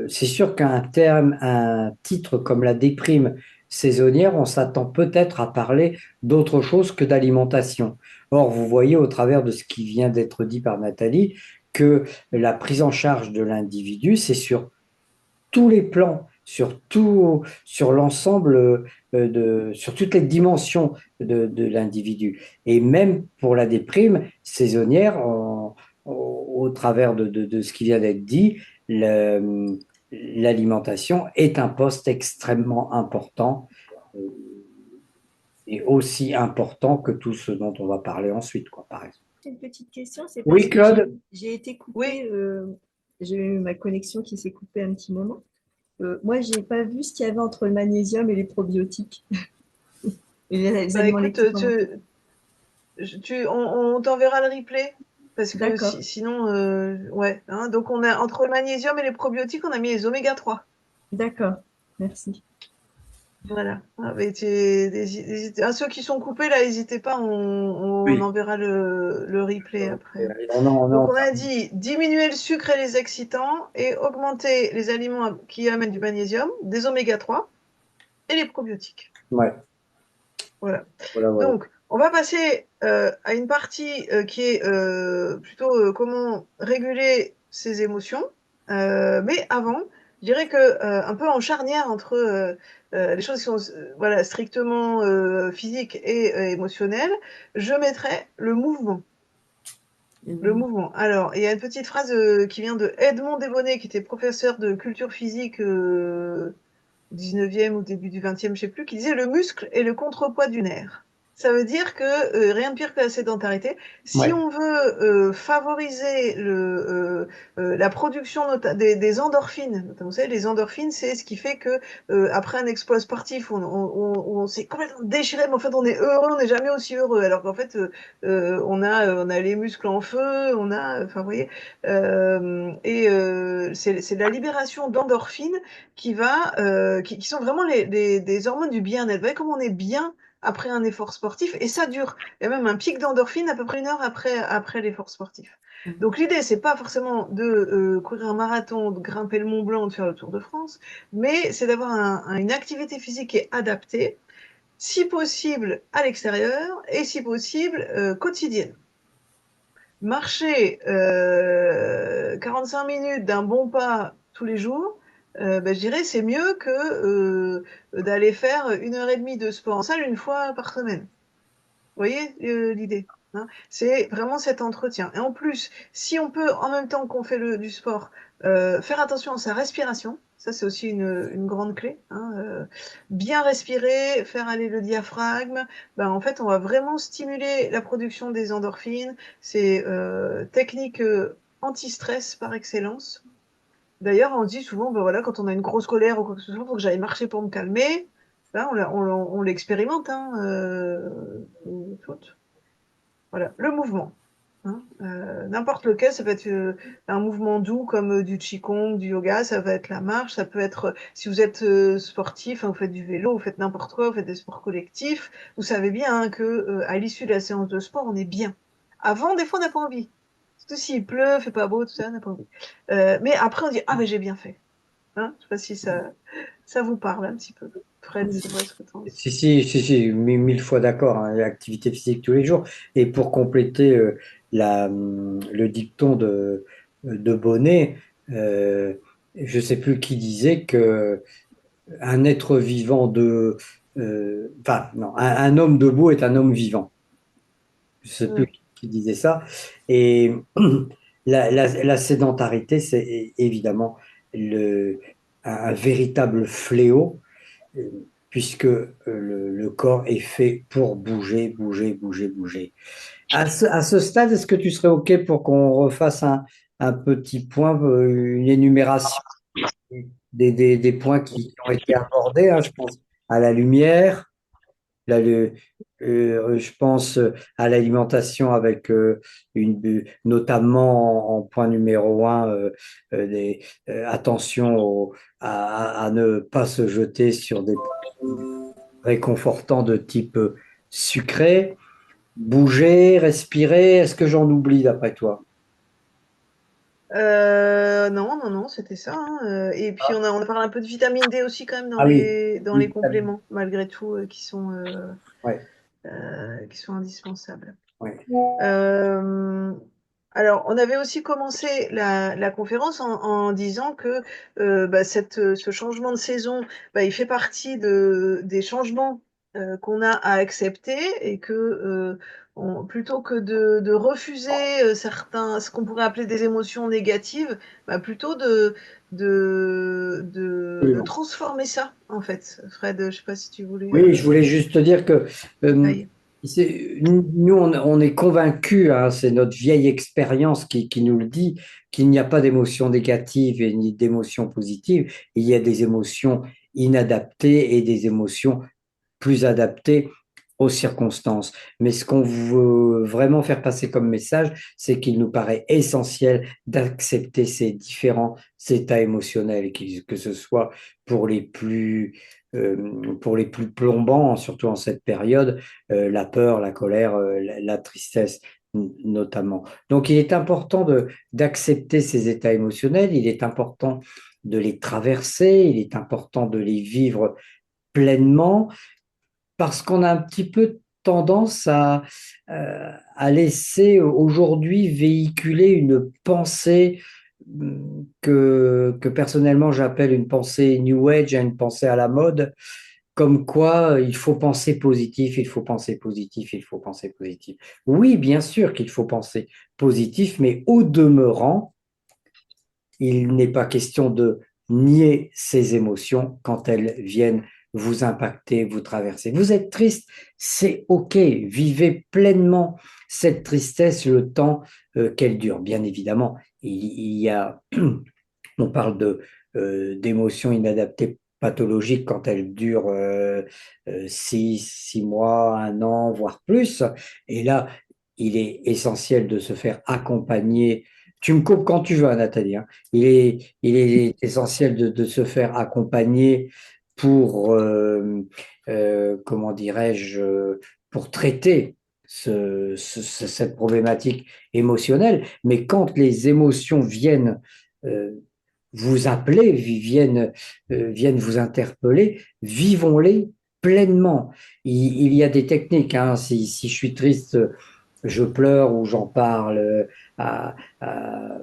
Speaker 2: C'est sûr qu'un terme, un titre comme la déprime saisonnière, on s'attend peut-être à parler d'autre chose que d'alimentation. Or, vous voyez au travers de ce qui vient d'être dit par Nathalie que la prise en charge de l'individu, c'est sur tous les plans, sur l'ensemble sur toutes les dimensions de l'individu. Et même pour la déprime saisonnière, au travers de ce qui vient d'être dit, l'alimentation est un poste extrêmement important euh, et aussi important que tout ce dont on va parler ensuite, quoi, par exemple.
Speaker 4: une petite question, c'est parce
Speaker 2: Oui,
Speaker 4: que
Speaker 2: Claude?
Speaker 4: j'ai été
Speaker 1: Oui,
Speaker 4: coupée, j'ai eu ma connexion qui s'est coupée un petit moment. Moi, j'ai pas vu ce qu'il y avait entre le magnésium et les probiotiques et les
Speaker 1: bah
Speaker 4: aliments
Speaker 1: écoute,
Speaker 4: lactiques fermentés.
Speaker 1: on t'enverra le replay parce que
Speaker 4: D'accord,
Speaker 1: sinon, ouais. Hein, donc on a entre le magnésium et les probiotiques, on a mis les oméga 3.
Speaker 4: d'accord, merci.
Speaker 1: Voilà. Ah, mais ceux qui sont coupés là, n'hésitez pas, on
Speaker 2: Oui.
Speaker 1: enverra le replay après.
Speaker 2: On
Speaker 1: Donc
Speaker 2: en
Speaker 1: on a dit diminuer le sucre et les excitants et augmenter les aliments qui amènent du magnésium, des oméga 3 et les probiotiques.
Speaker 2: ouais,
Speaker 1: Voilà.
Speaker 2: voilà.
Speaker 1: Donc, on va passer à une partie qui est plutôt comment réguler ses émotions. Mais avant, je dirais que un peu en charnière entre les choses qui sont voilà, strictement physiques et émotionnelles, je mettrais le mouvement. Le mouvement. Alors, il y a une petite phrase qui vient de Edmond Desbonnets, qui était professeur de culture physique 19e ou début du 20e, je sais plus, qui disait le muscle est le contrepoids du nerf. Ça veut dire que rien de pire que la sédentarité. Si
Speaker 2: Ouais.
Speaker 1: on veut favoriser la production des endorphines, notamment, vous savez, les endorphines, c'est ce qui fait que après un exploit sportif, on s'est complètement déchiré, mais en fait, on est heureux, on n'est jamais aussi heureux. Alors qu'en fait, on a les muscles en feu, on a, enfin, vous voyez, c'est la libération d'endorphines qui sont vraiment des hormones du bien-être. Vous voyez comme on est bien après un effort sportif, et ça dure. Il y a même un pic d'endorphine à peu près une heure après l'effort sportif. Donc l'idée, c'est pas forcément de courir un marathon, de grimper le Mont Blanc, de faire le Tour de France, mais c'est d'avoir une activité physique qui est adaptée, si possible à l'extérieur, et si possible quotidienne. Marcher 45 minutes d'un bon pas tous les jours, ben, je dirais c'est mieux que d'aller faire 1 heure et demie de sport en salle une fois par semaine. Vous voyez l'idée, hein? C'est vraiment cet entretien. Et en plus, si on peut, en même temps qu'on fait du sport, faire attention à sa respiration, ça c'est aussi une grande clé, hein, bien respirer, faire aller le diaphragme, ben, en fait on va vraiment stimuler la production des endorphines. C'est technique anti-stress par excellence. D'ailleurs, on dit souvent, ben voilà, quand on a une grosse colère ou quoi que ce soit, il faut que j'aille marcher pour me calmer. Là, on l'expérimente, hein, toutes. Voilà, le mouvement. Hein, n'importe lequel, ça peut être un mouvement doux comme du qigong, du yoga, ça va être la marche, ça peut être, si vous êtes sportif, hein, vous faites du vélo, vous faites n'importe quoi, vous faites des sports collectifs, vous savez bien hein, que à l'issue de la séance de sport, on est bien. Avant, des fois, on n'a pas envie. Surtout s'il pleut, fait pas beau, tout ça, on n'a pas envie. Mais après, on dit, ah, mais j'ai bien fait. Hein, je sais pas si ça vous parle un petit peu. Fred,
Speaker 4: Oui.
Speaker 1: c'est vrai ce que tu en penses.
Speaker 2: Si, mille fois d'accord, hein, l'activité physique tous les jours. Et pour compléter le dicton de Bonnet, je ne sais plus qui disait que un être vivant enfin, non, un homme debout est un homme vivant. Je ne sais plus
Speaker 1: Mm.
Speaker 2: qui disait ça. Et la sédentarité, c'est évidemment un véritable fléau puisque le corps est fait pour bouger, bouger, bouger, bouger. À ce stade, est-ce que tu serais OK pour qu'on refasse un petit point, une énumération des points qui ont été abordés, hein, je pense à la lumière, là, je pense à l'alimentation avec notamment en point numéro un, attention à ne pas se jeter sur des produits réconfortants de type sucré, bouger, respirer. Est-ce que j'en oublie d'après toi?
Speaker 1: Non, non, non, c'était ça, hein, et puis on a parlé un peu de vitamine D aussi quand même
Speaker 2: Ah oui,
Speaker 1: dans les
Speaker 2: oui, vitamine.
Speaker 1: compléments, malgré tout,
Speaker 2: Ouais,
Speaker 1: qui sont indispensables.
Speaker 2: ouais.
Speaker 1: Euh, alors, on avait aussi commencé la conférence en disant que bah, ce changement de saison, bah, il fait partie des changements qu'on a à accepter et que plutôt que de refuser ce qu'on pourrait appeler des émotions négatives, bah, plutôt de
Speaker 2: Absolument.
Speaker 1: transformer ça, en fait. Fred, je sais pas si tu voulais...
Speaker 2: Oui, je voulais juste te dire que euh,
Speaker 1: aïe.
Speaker 2: nous, on est convaincus, hein, c'est notre vieille expérience qui nous le dit, qu'il n'y a pas d'émotions négatives et ni d'émotions positives. Il y a des émotions inadaptées et des émotions plus adaptées aux circonstances. Mais ce qu'on veut vraiment faire passer comme message, c'est qu'il nous paraît essentiel d'accepter ces différents états émotionnels, que ce soit pour pour les plus plombants, surtout en cette période, la peur, la colère, la tristesse notamment. Donc il est important d'accepter ces états émotionnels, il est important de les traverser, il est important de les vivre pleinement parce qu'on a un petit peu tendance à laisser aujourd'hui véhiculer une pensée que personnellement j'appelle une pensée New Age, une pensée à la mode, comme quoi il faut penser positif, il faut penser positif, il faut penser positif. Oui, bien sûr qu'il faut penser positif, mais au demeurant, il n'est pas question de nier ses émotions quand elles viennent vous impacter, vous traverser. Vous êtes triste, c'est OK. Vivez pleinement cette tristesse le temps qu'elle dure. Bien évidemment, il y a, on parle d'émotions inadaptées pathologiques quand elles durent 6 mois, 1 an, voire plus. Et là, il est essentiel de se faire accompagner. Tu me coupes quand tu veux, hein, Nathalie, hein. Il est essentiel de se faire accompagner pour, comment dirais-je, pour traiter cette problématique émotionnelle. Mais quand les émotions viennent euh, vous appeler, viennent vous interpeller, vivons-les pleinement. Il y a des techniques, hein. Si je suis triste, je pleure ou j'en parle à, à,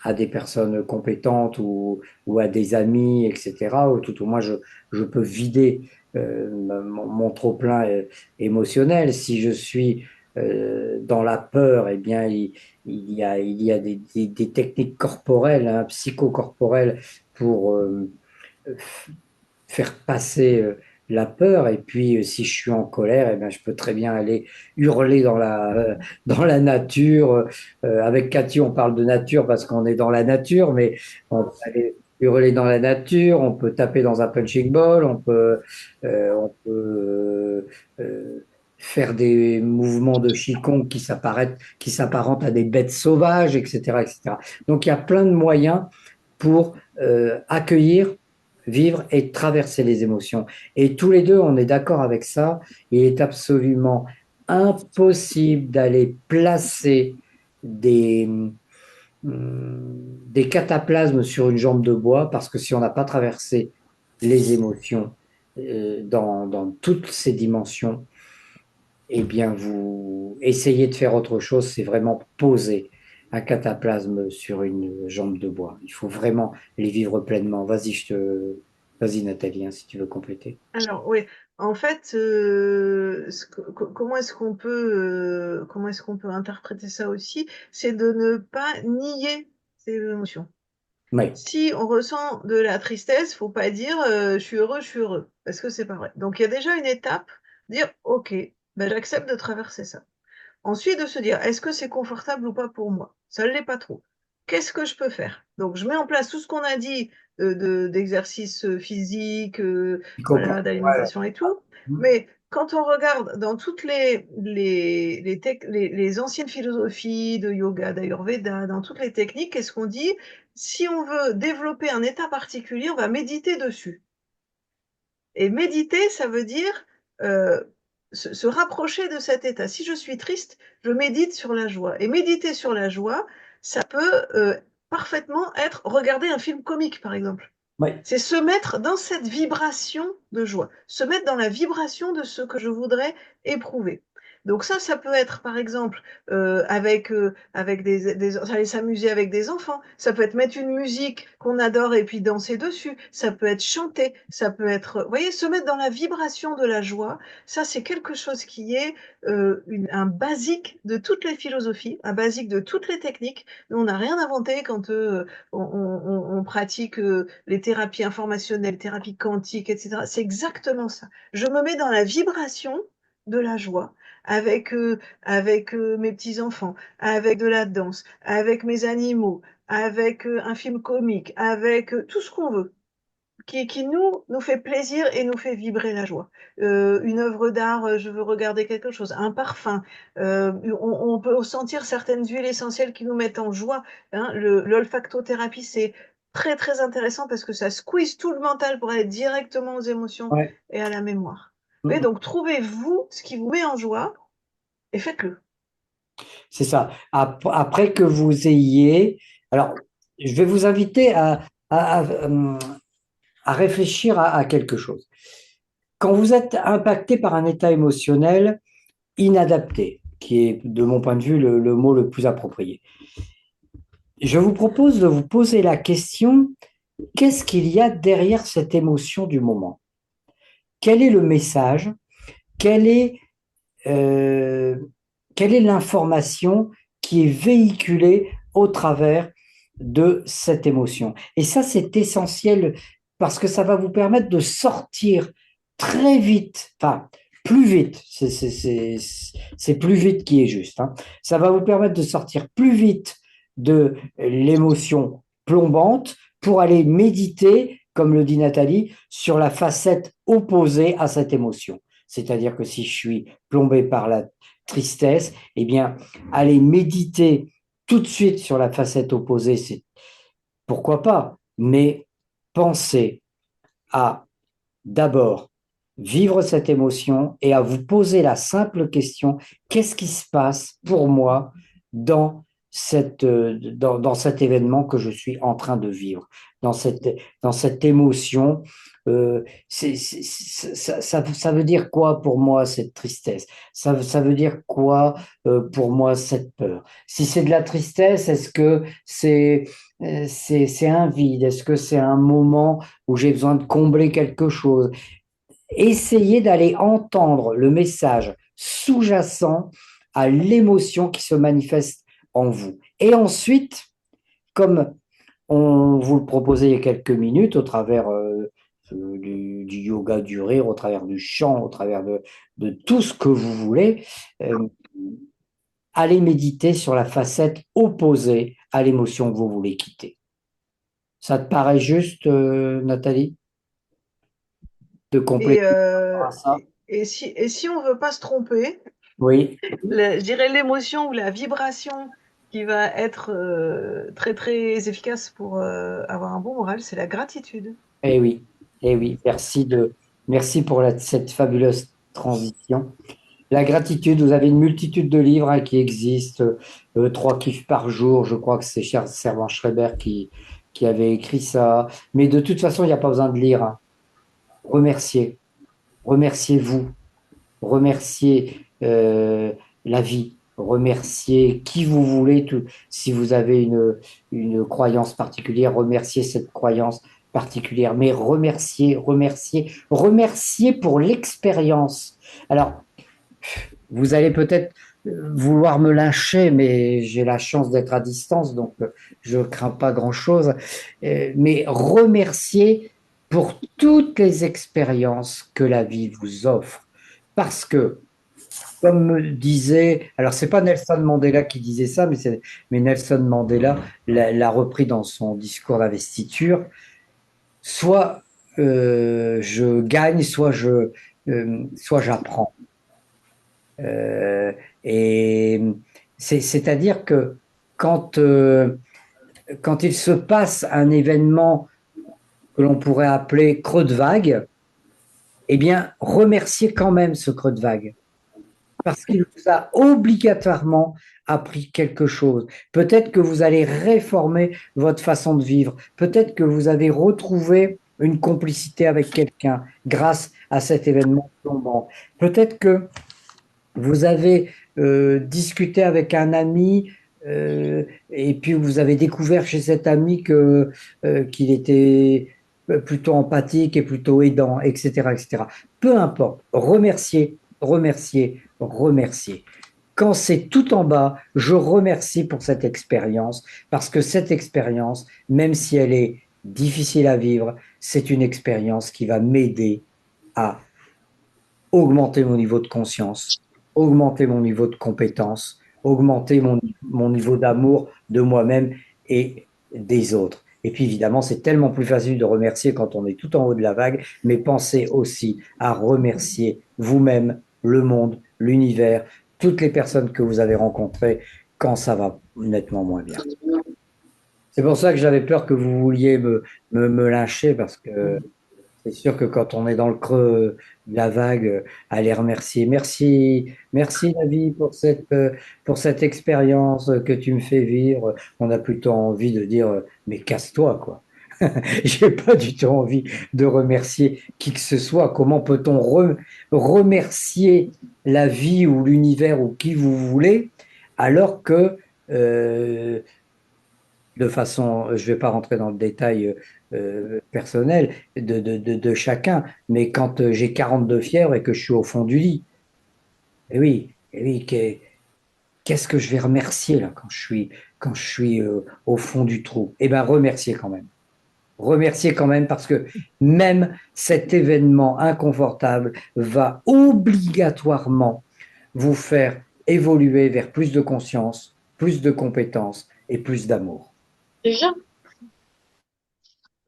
Speaker 2: à des personnes compétentes ou à des amis, etc. Ou tout au moins, je peux vider mon trop-plein émotionnel. Si je suis dans la peur, eh bien, il y a des techniques corporelles, hein, psychocorporelles pour faire passer la peur. Et puis, si je suis en colère, eh bien, je peux très bien aller hurler dans la nature. Avec Cathy, on parle de nature parce qu'on est dans la nature, mais on peut aller hurler dans la nature, on peut taper dans un punching ball, on peut faire des mouvements de qigong qui s'apparentent à des bêtes sauvages, etc., etc. Donc, il y a plein de moyens pour accueillir, vivre et traverser les émotions. Et tous les deux, on est d'accord avec ça. Il est absolument impossible d'aller placer des, des cataplasmes sur une jambe de bois parce que si on n'a pas traversé les émotions dans toutes ces dimensions, eh bien, vous essayez de faire autre chose, c'est vraiment poser un cataplasme sur une jambe de bois. Il faut vraiment les vivre pleinement. Vas-y, Nathalie, hein, si tu veux compléter.
Speaker 1: Alors oui, en fait, comment est-ce qu'on peut interpréter ça aussi? C'est de ne pas nier ses émotions.
Speaker 2: Oui,
Speaker 1: Si on ressent de la tristesse, faut pas dire je suis heureux, parce que c'est pas vrai. Donc il y a déjà une étape, dire ok, ben, j'accepte de traverser ça. Ensuite, de se dire, est-ce que c'est confortable ou pas pour moi? Ça ne l'est pas trop. Qu'est-ce que je peux faire? Donc, je mets en place tout ce qu'on a dit d'exercice physique, voilà,
Speaker 2: Voilà.
Speaker 1: d'alimentation et tout. Mais quand on regarde dans toutes les anciennes philosophies de yoga, d'Ayurveda, dans toutes les techniques, qu'est-ce qu'on dit? Si on veut développer un état particulier, on va méditer dessus. Et méditer, ça veut dire euh, se rapprocher de cet état. Si je suis triste, je médite sur la joie. Et méditer sur la joie, ça peut parfaitement être regarder un film comique, par exemple.
Speaker 2: Oui.
Speaker 1: C'est se mettre dans cette vibration de joie, se mettre dans la vibration de ce que je voudrais éprouver. Donc ça peut être par exemple aller s'amuser avec des enfants. Ça peut être mettre une musique qu'on adore et puis danser dessus. Ça peut être chanter. Ça peut être, vous voyez, se mettre dans la vibration de la joie. Ça c'est quelque chose qui est un basique de toutes les philosophies, un basique de toutes les techniques. Nous, on n'a rien inventé quand on pratique les thérapies informationnelles, thérapies quantiques, etc. C'est exactement ça. Je me mets dans la vibration de la joie avec mes petits-enfants, avec de la danse, avec mes animaux, avec un film comique, avec tout ce qu'on veut, qui nous fait plaisir et nous fait vibrer la joie. Une œuvre d'art, je veux regarder quelque chose, un parfum, on peut sentir certaines huiles essentielles qui nous mettent en joie. Hein. L'olfactothérapie, c'est très très intéressant parce que ça squeeze tout le mental pour aller directement aux émotions
Speaker 2: Ouais.
Speaker 1: et à la mémoire. Et donc, trouvez-vous ce qui vous met en joie et faites-le.
Speaker 2: C'est ça. Après que vous ayez... Alors, je vais vous inviter à réfléchir à quelque chose. Quand vous êtes impacté par un état émotionnel inadapté, qui est, de mon point de vue, le mot le plus approprié, je vous propose de vous poser la question, qu'est-ce qu'il y a derrière cette émotion du moment? Quel est le message? Quelle est, euh, quelle est l'information qui est véhiculée au travers de cette émotion? Et ça, c'est essentiel parce que ça va vous permettre de sortir très vite, enfin, plus vite, c'est plus vite qui est juste, hein. Ça va vous permettre de sortir plus vite de l'émotion plombante pour aller méditer, comme le dit Nathalie, sur la facette opposée à cette émotion. C'est-à-dire que si je suis plombé par la tristesse, eh bien, aller méditer tout de suite sur la facette opposée, c'est pourquoi pas, mais pensez à d'abord vivre cette émotion et à vous poser la simple question, qu'est-ce qui se passe pour moi dans dans cet événement que je suis en train de vivre, dans cette émotion. Ça veut dire quoi pour moi cette tristesse? Ça veut dire quoi pour moi cette peur? Si c'est de la tristesse, est-ce que c'est un vide? Est-ce que c'est un moment où j'ai besoin de combler quelque chose? Essayez d'aller entendre le message sous-jacent à l'émotion qui se manifeste en vous. Et ensuite, comme on vous le proposait il y a quelques minutes, au travers du yoga du rire, au travers du chant, au travers de tout ce que vous voulez, euh, allez méditer sur la facette opposée à l'émotion que vous voulez quitter. Ça te paraît juste, Nathalie, de
Speaker 1: Et,
Speaker 2: compléter ça?
Speaker 1: et si on veut pas se tromper,
Speaker 2: Oui.
Speaker 1: je dirais l'émotion ou la vibration qui va être très très efficace pour avoir un bon moral, c'est la gratitude.
Speaker 2: Eh oui, eh oui, merci pour cette fabuleuse transition. La gratitude, vous avez une multitude de livres hein, qui existent, 3 kiffs par jour, je crois que c'est Servan Schreiber qui avait écrit ça. Mais de toute façon, il n'y a pas besoin de lire, hein. Remerciez, remerciez-vous, remerciez la vie, remerciez qui vous voulez. Si vous avez une croyance particulière, remerciez cette croyance particulière. Mais remerciez, remerciez, remerciez pour l'expérience. Alors, vous allez peut-être vouloir me lyncher, mais j'ai la chance d'être à distance, donc je ne crains pas grand-chose. Mais remerciez pour toutes les expériences que la vie vous offre. Parce que comme me disait, alors c'est pas Nelson Mandela qui disait ça, mais Nelson Mandela l'a repris dans son discours d'investiture. Soit je gagne, soit j'apprends. Euh, et c'est-à-dire que quand, euh, quand il se passe un événement que l'on pourrait appeler creux de vague, eh bien, remerciez quand même ce creux de vague, parce qu'il vous a obligatoirement appris quelque chose. Peut-être que vous allez réformer votre façon de vivre. Peut-être que vous avez retrouvé une complicité avec quelqu'un grâce à cet événement plombant. Peut-être que vous avez discuté avec un ami et puis vous avez découvert chez cet ami qu'il était plutôt empathique et plutôt aidant, etc., etc. Peu importe, remercier, remercier, remercier. Quand c'est tout en bas, je remercie pour cette expérience parce que cette expérience, même si elle est difficile à vivre, c'est une expérience qui va m'aider à augmenter mon niveau de conscience, augmenter mon niveau de compétence, augmenter mon niveau d'amour de moi-même et des autres. Et puis évidemment, c'est tellement plus facile de remercier quand on est tout en haut de la vague, mais pensez aussi à remercier vous-même, le monde, l'univers, toutes les personnes que vous avez rencontrées quand ça va nettement moins bien. C'est pour ça que j'avais peur que vous vouliez me lyncher parce que c'est sûr que quand on est dans le creux de la vague, aller remercier. Merci, merci la vie pour cette expérience que tu me fais vivre. On a plutôt envie de dire, mais casse-toi, quoi. J'ai pas du tout envie de remercier qui que ce soit. Comment peut-on remercier la vie ou l'univers ou qui vous voulez alors que euh, de façon, je ne vais pas rentrer dans le détail personnel de chacun, mais quand j'ai 42 fièvres et que je suis au fond du lit, et oui, qu'est-ce que je vais remercier là quand je suis au fond du trou? Eh bien, remercier quand même. Remercier quand même parce que même cet événement inconfortable va obligatoirement vous faire évoluer vers plus de conscience, plus de compétences et plus d'amour.
Speaker 5: Déjà,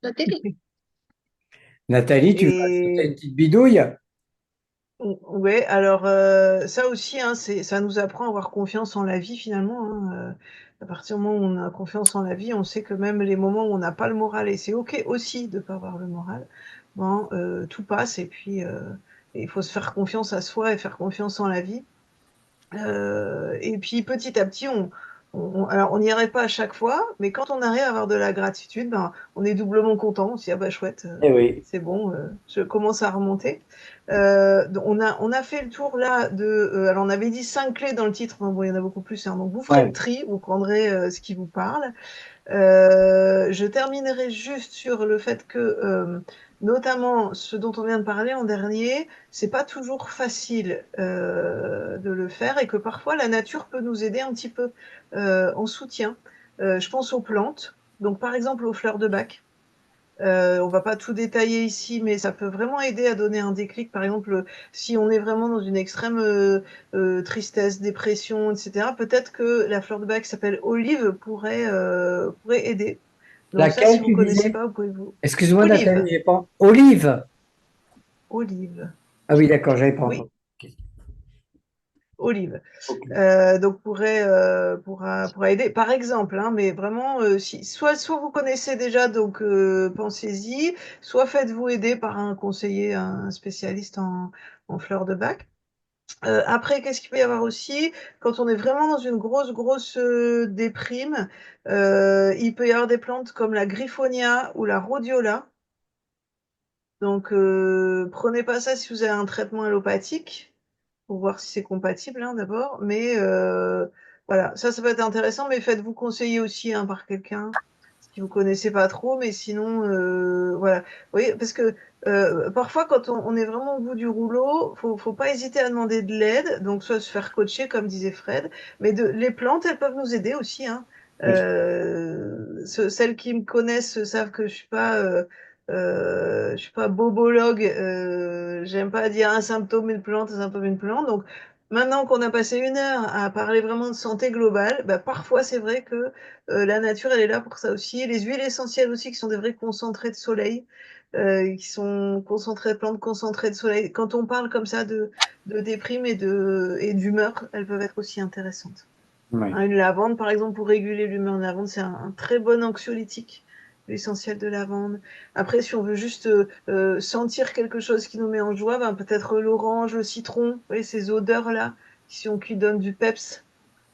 Speaker 5: la télé.
Speaker 2: Nathalie, tu veux ajouter
Speaker 1: Et
Speaker 2: une petite bidouille?
Speaker 1: ouais, alors ça aussi, hein, ça nous apprend à avoir confiance en la vie finalement, hein. À partir du moment où on a confiance en la vie, on sait que même les moments où on n'a pas le moral, et c'est ok aussi de pas avoir le moral, bon, tout passe et puis il faut se faire confiance à soi et faire confiance en la vie. Et puis petit à petit, alors on n'y arrive pas à chaque fois, mais quand on arrive à avoir de la gratitude, ben, on est doublement content. On se dit ah bah chouette,
Speaker 2: Eh oui.
Speaker 1: c'est bon, je commence à remonter. Donc on a fait le tour là de. Alors on avait dit 5 clés dans le titre, mais bon il y en a beaucoup plus, hein. Donc vous ferez le
Speaker 2: Ouais.
Speaker 1: tri, vous prendrez ce qui vous parle. Je terminerai juste sur le fait que, notamment ce dont on vient de parler en dernier, c'est pas toujours facile de le faire et que parfois la nature peut nous aider un petit peu en soutien. Je pense aux plantes, donc par exemple aux fleurs de bac. On va pas tout détailler ici, mais ça peut vraiment aider à donner un déclic. Par exemple, si on est vraiment dans une extrême tristesse, dépression, etc., peut-être que la fleur de bac qui s'appelle olive pourrait aider. Donc ça, si
Speaker 2: Laquelle
Speaker 1: vous
Speaker 2: tu
Speaker 1: connaissez
Speaker 2: disais?
Speaker 1: pas, vous pouvez vous...
Speaker 2: Excuse-moi, Nathalie,
Speaker 1: Olive,
Speaker 2: j'ai pas. Olive.
Speaker 1: olive,
Speaker 2: Ah oui, d'accord, j'avais pas
Speaker 1: oui,
Speaker 2: entendu. Ok.
Speaker 1: olive.
Speaker 2: Ok.
Speaker 1: Donc pourra aider. Par exemple, hein, mais vraiment, si, soit vous connaissez déjà, donc pensez-y, soit faites-vous aider par un conseiller, un spécialiste en fleurs de bac. Après, qu'est-ce qu'il peut y avoir aussi? Quand on est vraiment dans une grosse déprime, il peut y avoir des plantes comme la griffonia ou la rhodiola. Donc, prenez pas ça si vous avez un traitement allopathique, pour voir si c'est compatible, hein, d'abord. Mais voilà, ça peut être intéressant, mais faites-vous conseiller aussi, hein, par quelqu'un si vous connaissez pas trop, mais sinon, voilà. Vous voyez, parce que parfois, quand on est vraiment au bout du rouleau, faut pas hésiter à demander de l'aide, donc soit se faire coacher, comme disait Fred, mais les plantes, elles peuvent nous aider aussi, hein.
Speaker 2: Oui.
Speaker 1: Celles qui me connaissent savent que je suis pas bobologue, j'aime pas dire un symptôme une plante, un symptôme une plante, donc maintenant qu'on a passé 1 heure à parler vraiment de santé globale, bah, parfois c'est vrai que la nature, elle est là pour ça aussi. Les huiles essentielles aussi, qui sont des vrais concentrés de soleil, qui sont concentrés, plantes concentrées de soleil. Quand on parle comme ça de déprime et d'humeur, elles peuvent être aussi intéressantes.
Speaker 2: Oui.
Speaker 1: Hein, une lavande, par exemple, pour réguler l'humeur, la lavande, c'est un très bon anxiolytique, l'essentiel de lavande. Après, si on veut juste sentir quelque chose qui nous met en joie, ben, peut-être l'orange, le citron, vous voyez, ces odeurs-là, qui donnent du peps.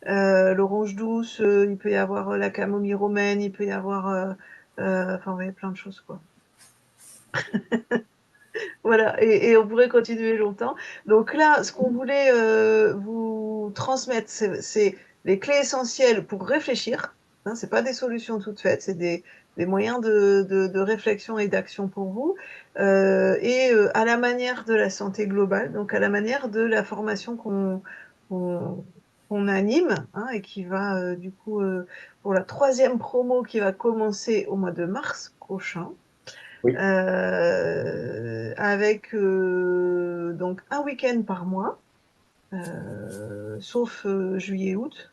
Speaker 1: L'orange douce, il peut y avoir la camomille romaine, il peut y avoir, enfin, vous voyez, plein de choses, quoi. Voilà, et on pourrait continuer longtemps. Donc là, ce qu'on voulait vous transmettre, c'est les clés essentielles pour réfléchir. Hein, c'est pas des solutions toutes faites, c'est des moyens de réflexion et d'action pour vous, à la manière de la santé globale, donc à la manière de la formation qu'on qu'on anime, hein, et qui va du coup pour la 3e promo qui va commencer au mois de mars prochain.
Speaker 2: Oui.
Speaker 1: Avec donc un week-end par mois, sauf juillet et août,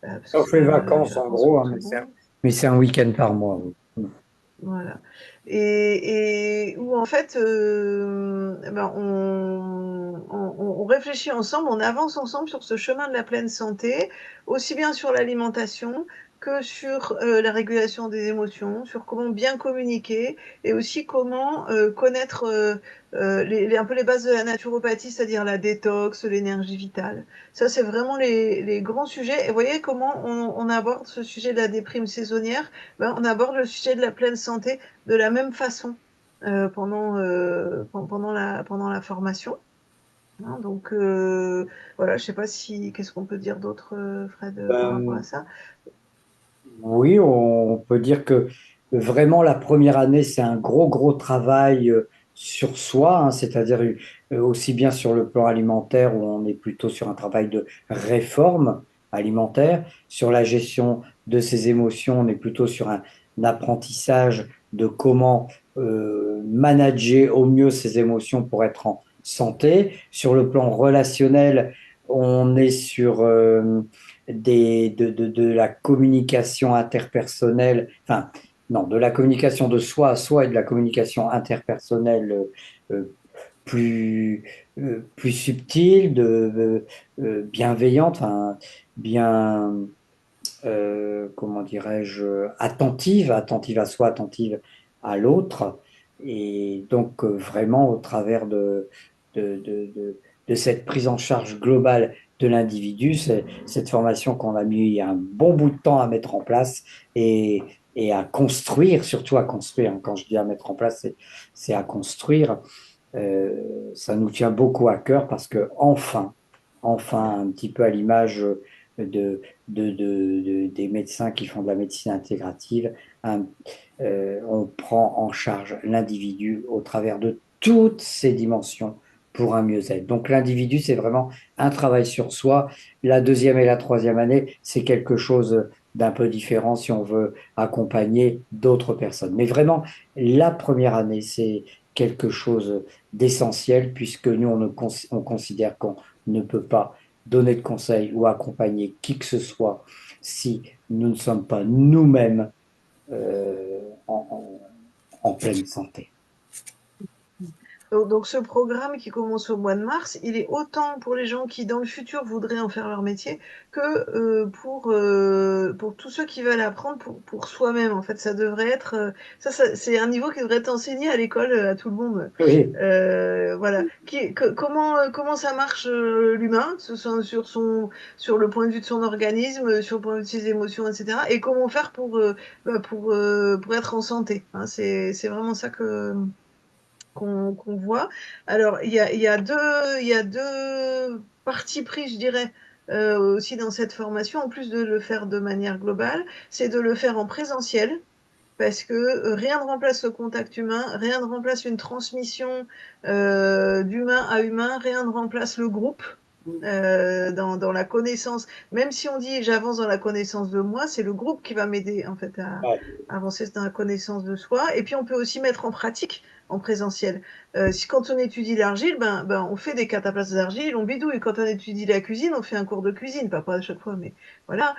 Speaker 1: parce que
Speaker 2: Sauf
Speaker 1: c'est
Speaker 2: les
Speaker 1: les
Speaker 2: vacances, en
Speaker 1: vacances
Speaker 2: gros,
Speaker 1: pour
Speaker 2: hein,
Speaker 1: tout le monde.
Speaker 2: mais c'est un week-end par mois. Oui.
Speaker 1: Voilà. Et où en fait, ben on réfléchit ensemble, on avance ensemble sur ce chemin de la pleine santé, aussi bien sur l'alimentation que sur la régulation des émotions, sur comment bien communiquer et aussi comment connaître un peu les bases de la naturopathie, c'est-à-dire la détox, l'énergie vitale. Ça, c'est vraiment les grands sujets. Et vous voyez comment on aborde ce sujet de la déprime saisonnière, ben, on aborde le sujet de la pleine santé de la même façon pendant la formation. Hein, donc voilà, je sais pas si qu'est-ce qu'on peut dire d'autre, Fred, par rapport à
Speaker 2: Ben,
Speaker 1: ça.
Speaker 2: oui, on peut dire que vraiment la première année, c'est un gros travail sur soi, hein, c'est-à-dire aussi bien sur le plan alimentaire où on est plutôt sur un travail de réforme alimentaire, sur la gestion de ses émotions, on est plutôt sur un apprentissage de comment manager au mieux ses émotions pour être en santé. Sur le plan relationnel, on est sur de la communication interpersonnelle, enfin, non, de la communication de soi à soi et de la communication interpersonnelle euh, plus, plus subtile, bienveillante, enfin, bien, comment dirais-je, attentive à soi, attentive à l'autre. Et donc, vraiment, au travers de, de, de, de cette prise en charge globale de l'individu, c'est cette formation qu'on a mis un bon bout de temps à mettre en place et à construire, surtout à construire. Quand je dis à mettre en place, c'est à construire. Ça nous tient beaucoup à cœur parce que enfin, un petit peu à l'image des médecins qui font de la médecine intégrative, un- on prend en charge l'individu au travers de toutes ses dimensions pour un mieux-être. Donc l'individu, c'est vraiment un travail sur soi. La 2e et la 3e année, c'est quelque chose d'un peu différent si on veut accompagner d'autres personnes. Mais vraiment, la première année, c'est quelque chose d'essentiel puisque nous, on considère qu'on ne peut pas donner de conseils ou accompagner qui que ce soit si nous ne sommes pas nous-mêmes en pleine santé.
Speaker 1: Donc ce programme qui commence au mois de mars, il est autant pour les gens qui dans le futur voudraient en faire leur métier que pour tous ceux qui veulent apprendre pour soi-même. En fait, ça devrait être c'est un niveau qui devrait être enseigné à l'école à tout le monde.
Speaker 2: Oui,
Speaker 1: Voilà. Comment ça marche l'humain, ce soit sur le point de vue de son organisme, sur le point de vue de ses émotions, etc. Et comment faire pour être en santé. Hein, c'est vraiment ça qu'on voit. Alors, il y a deux parties pris, je dirais, aussi dans cette formation, en plus de le faire de manière globale, c'est de le faire en présentiel, parce que rien ne remplace le contact humain, rien ne remplace une transmission d'humain à humain, rien ne remplace le groupe. Dans la connaissance, même si on dit j'avance dans la connaissance de moi, c'est le groupe qui va m'aider en fait à
Speaker 2: ouais,
Speaker 1: avancer dans la connaissance de soi. Et puis on peut aussi mettre en pratique en présentiel. Quand on étudie l'argile, on fait des cataplasmes d'argile, on bidouille. Quand on étudie la cuisine, on fait un cours de cuisine, pas à chaque fois, mais voilà.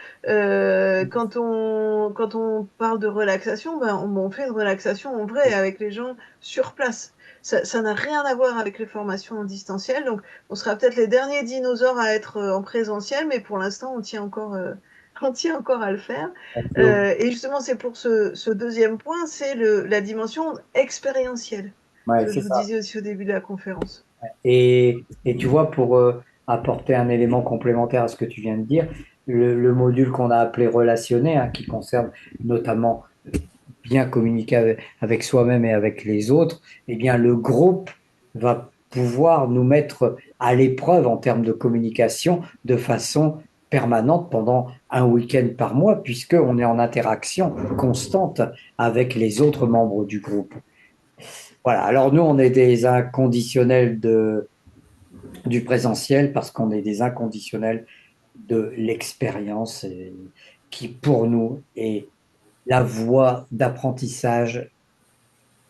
Speaker 1: Quand on parle de relaxation, on fait une relaxation en vrai avec les gens sur place. Ça n'a rien à voir avec les formations en distanciel, donc on sera peut-être les derniers dinosaures à être en présentiel, mais pour l'instant, on tient encore à le faire. Et justement, c'est pour ce deuxième point, c'est la dimension expérientielle,
Speaker 2: Ouais,
Speaker 1: que
Speaker 2: c'est
Speaker 1: je vous
Speaker 2: ça.
Speaker 1: disais aussi au début de la conférence.
Speaker 2: Et tu vois, pour apporter un élément complémentaire à ce que tu viens de dire, le module qu'on a appelé relationner, hein, qui concerne notamment bien communiquer avec soi-même et avec les autres, eh bien, le groupe va pouvoir nous mettre à l'épreuve en termes de communication de façon permanente pendant un week-end par mois, puisqu'on est en interaction constante avec les autres membres du groupe. Voilà, alors nous, on est des inconditionnels du présentiel parce qu'on est des inconditionnels de l'expérience qui, pour nous, est la voie d'apprentissage,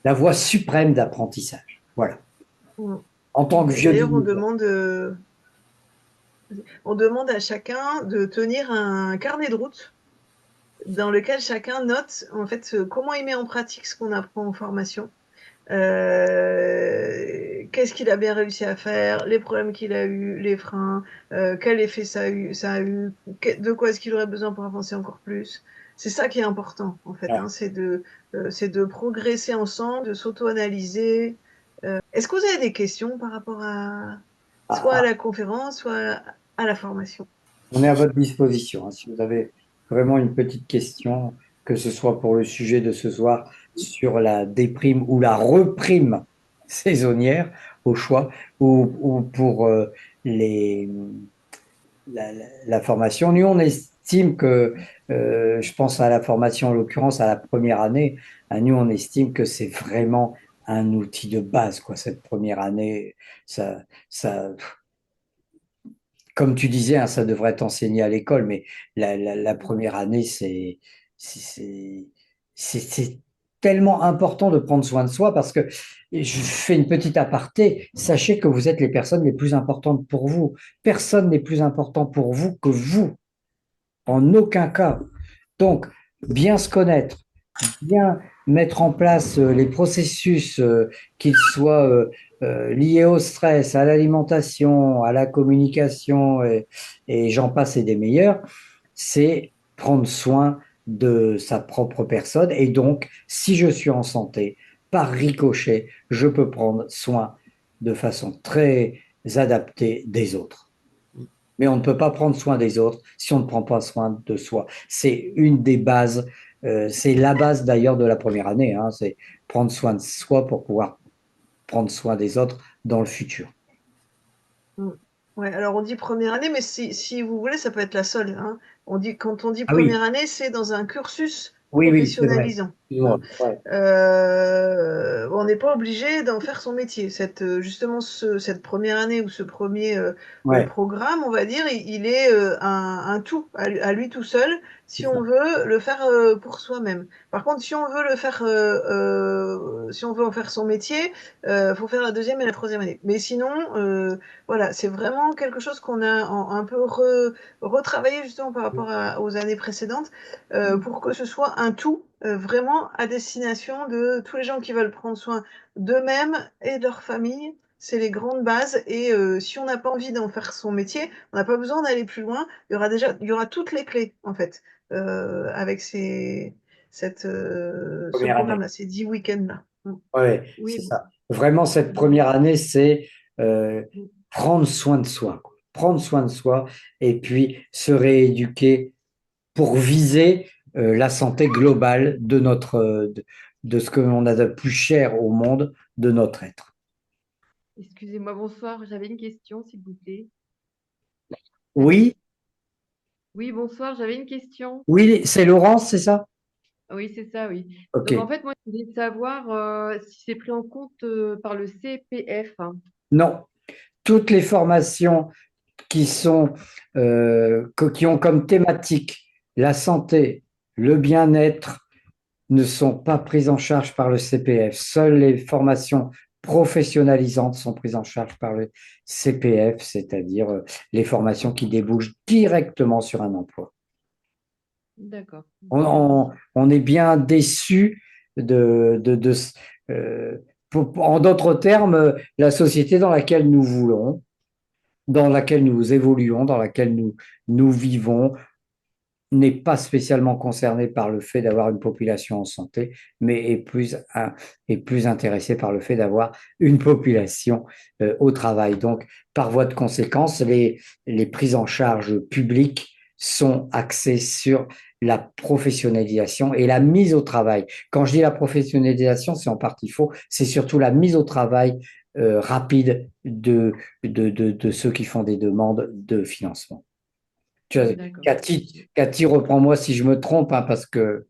Speaker 2: la voie suprême d'apprentissage. Voilà.
Speaker 1: Mm.
Speaker 2: En tant que
Speaker 1: Et
Speaker 2: vieux
Speaker 1: d'ailleurs,
Speaker 2: dinosaure.
Speaker 1: on demande à chacun de tenir un carnet de route dans lequel chacun note en fait comment il met en pratique ce qu'on apprend en formation. Qu'est-ce qu'il a bien réussi à faire, les problèmes qu'il a eu, les freins, quel effet ça a eu, de quoi est-ce qu'il aurait besoin pour avancer encore plus. C'est ça qui est important en fait, hein, c'est de progresser ensemble, de s'auto-analyser. Est-ce que vous avez des questions par rapport à soit à
Speaker 2: Ah,
Speaker 1: la conférence, soit à la formation?
Speaker 2: on est à votre disposition, hein, si vous avez vraiment une petite question, que ce soit pour le sujet de ce soir sur la déprime ou la reprime saisonnière au choix, ou pour les, la formation. Nous, on estime que, je pense à la formation, en l'occurrence à la première année, nous, on estime que c'est vraiment un outil de base, quoi, cette première année. Ça, ça, comme tu disais, hein, ça devrait être enseigné à l'école, mais la première année, c'est, c'est tellement important de prendre soin de soi parce que, et je fais une petite aparté, sachez que vous êtes les personnes les plus importantes pour vous. Personne n'est plus important pour vous que vous, en aucun cas. Donc, bien se connaître, bien mettre en place les processus, qu'ils soient liés au stress, à l'alimentation, à la communication, et j'en passe et des meilleurs, c'est prendre soin de sa propre personne. Et donc, si je suis en santé, par ricochet, je peux prendre soin de façon très adaptée des autres. Mais on ne peut pas prendre soin des autres si on ne prend pas soin de soi. C'est une des bases, c'est la base d'ailleurs de la première année, hein, c'est prendre soin de soi pour pouvoir prendre soin des autres dans le futur.
Speaker 1: Mm. Ouais, alors on dit première année, mais si vous voulez, ça peut être la seule, hein. Quand on dit
Speaker 2: Ah oui,
Speaker 1: première année, c'est dans un cursus
Speaker 2: oui, oui, c'est vrai.
Speaker 1: professionnalisant,
Speaker 2: Excuse-moi.
Speaker 1: hein.
Speaker 2: Ouais,
Speaker 1: On n'est pas obligé d'en faire son métier. Justement, cette première année ou ce premier
Speaker 2: ouais,
Speaker 1: programme, on va dire, il est un tout à lui tout seul,
Speaker 2: c'est
Speaker 1: si
Speaker 2: ça.
Speaker 1: on veut le faire pour soi-même. Par contre, si on veut le faire, si on veut en faire son métier, faut faire la deuxième et la troisième année. Mais sinon, voilà, c'est vraiment quelque chose qu'on a un peu retravaillé justement par rapport aux années précédentes pour que ce soit un tout vraiment à destination de tous les gens qui veulent prendre soin d'eux-mêmes et de leur famille. C'est les grandes bases et si on n'a pas envie d'en faire son métier, on n'a pas besoin d'aller plus loin. Il y aura toutes les clés en fait avec ce
Speaker 2: Première année.
Speaker 1: programme-là, ces 10 week-ends-là. Mm.
Speaker 2: Ouais, c'est
Speaker 1: Oui.
Speaker 2: ça. Vraiment, cette première année, c'est euh, prendre soin de soi, quoi. Prendre soin de soi et puis se rééduquer pour viser la santé globale de de ce que l'on a de plus cher au monde, de notre être.
Speaker 6: Excusez-moi, bonsoir. J'avais une question, s'il vous plaît. Allô?
Speaker 2: Oui,
Speaker 6: Oui, bonsoir. J'avais une question.
Speaker 2: oui, c'est Laurence, c'est ça?
Speaker 6: Oui, c'est ça, oui.
Speaker 2: Ok.
Speaker 6: Donc, en fait, moi, je voulais savoir si c'est pris en compte par le CPF, hein.
Speaker 2: Non, toutes les formations qui sont qui ont comme thématique la santé, le bien-être, ne sont pas prises en charge par le CPF. Seules les formations professionnalisantes sont prises en charge par le CPF, c'est-à-dire les formations qui débouchent directement sur un emploi.
Speaker 6: D'accord.
Speaker 2: On est bien déçu euh, en d'autres termes, la société dans laquelle nous voulons, dans laquelle nous évoluons, dans laquelle nous vivons, n'est pas spécialement concernée par le fait d'avoir une population en santé, mais est plus intéressée par le fait d'avoir une population au travail. Donc, par voie de conséquence, les prises en charge publiques sont axées sur la professionnalisation et la mise au travail. Quand je dis la professionnalisation, c'est en partie faux, c'est surtout la mise au travail rapide de ceux qui font des demandes de financement.
Speaker 6: D'accord.
Speaker 2: Cathy, reprends-moi si je me trompe, hein, parce que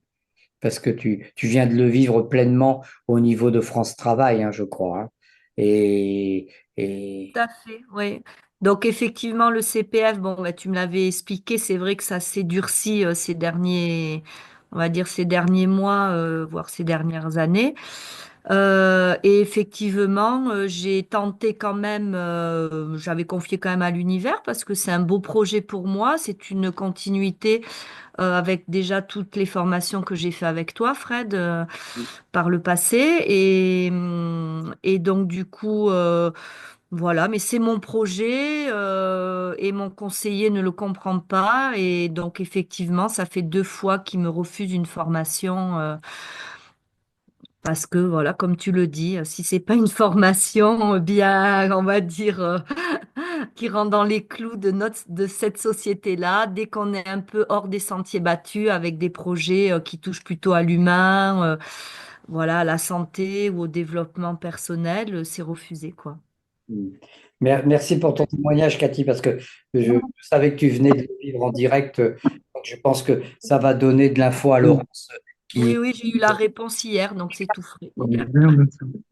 Speaker 2: tu viens de le vivre pleinement au niveau de France Travail, hein, je crois. Hein. Et
Speaker 7: Tout à fait, oui. Donc effectivement, le CPF, bon, bah, tu me l'avais expliqué, c'est vrai que ça s'est durci ces derniers, on va dire ces derniers mois, voire ces dernières années. Et effectivement, j'ai tenté quand même, j'avais confié quand même à l'univers parce que c'est un beau projet pour moi, c'est une continuité avec déjà toutes les formations que j'ai fait avec toi, Fred, par le passé. Et donc du coup, voilà, mais c'est mon projet et mon conseiller ne le comprend pas. Et donc effectivement, ça fait 2 fois qu'il me refuse une formation. Parce que voilà, comme tu le dis, si c'est pas une formation bien, on va dire, qui rentre dans les clous de cette société-là, dès qu'on est un peu hors des sentiers battus avec des projets qui touchent plutôt à l'humain, voilà, à la santé ou au développement personnel, c'est refusé, quoi.
Speaker 2: merci pour ton témoignage, Cathy, parce que je savais que tu venais de le vivre en direct. Donc je pense que ça va donner de l'info à Laurence.
Speaker 7: Oui, oui, j'ai eu la réponse hier, donc c'est tout frais.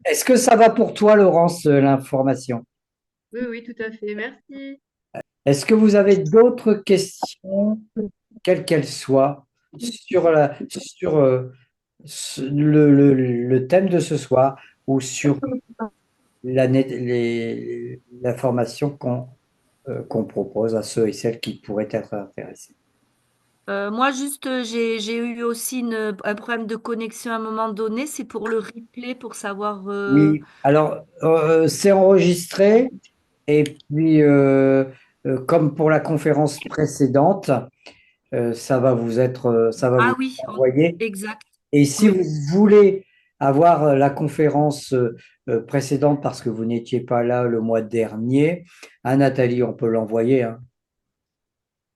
Speaker 2: Est-ce que ça va pour toi, Laurence, l'information?
Speaker 6: Oui, oui, tout à fait. Merci.
Speaker 2: Est-ce que vous avez d'autres questions, quelles qu'elles soient, sur le thème de ce soir ou sur la formation qu'on propose à ceux et celles qui pourraient être intéressés?
Speaker 7: Moi, juste, j'ai eu aussi un problème de connexion à un moment donné. C'est pour le replay, pour savoir.
Speaker 2: Oui, alors c'est enregistré et puis comme pour la conférence précédente, ça va vous
Speaker 7: Ah oui,
Speaker 2: envoyer.
Speaker 7: exact.
Speaker 2: Et si
Speaker 7: Oui.
Speaker 2: vous voulez avoir la conférence précédente parce que vous n'étiez pas là le mois dernier, à Nathalie, on peut l'envoyer. Hein.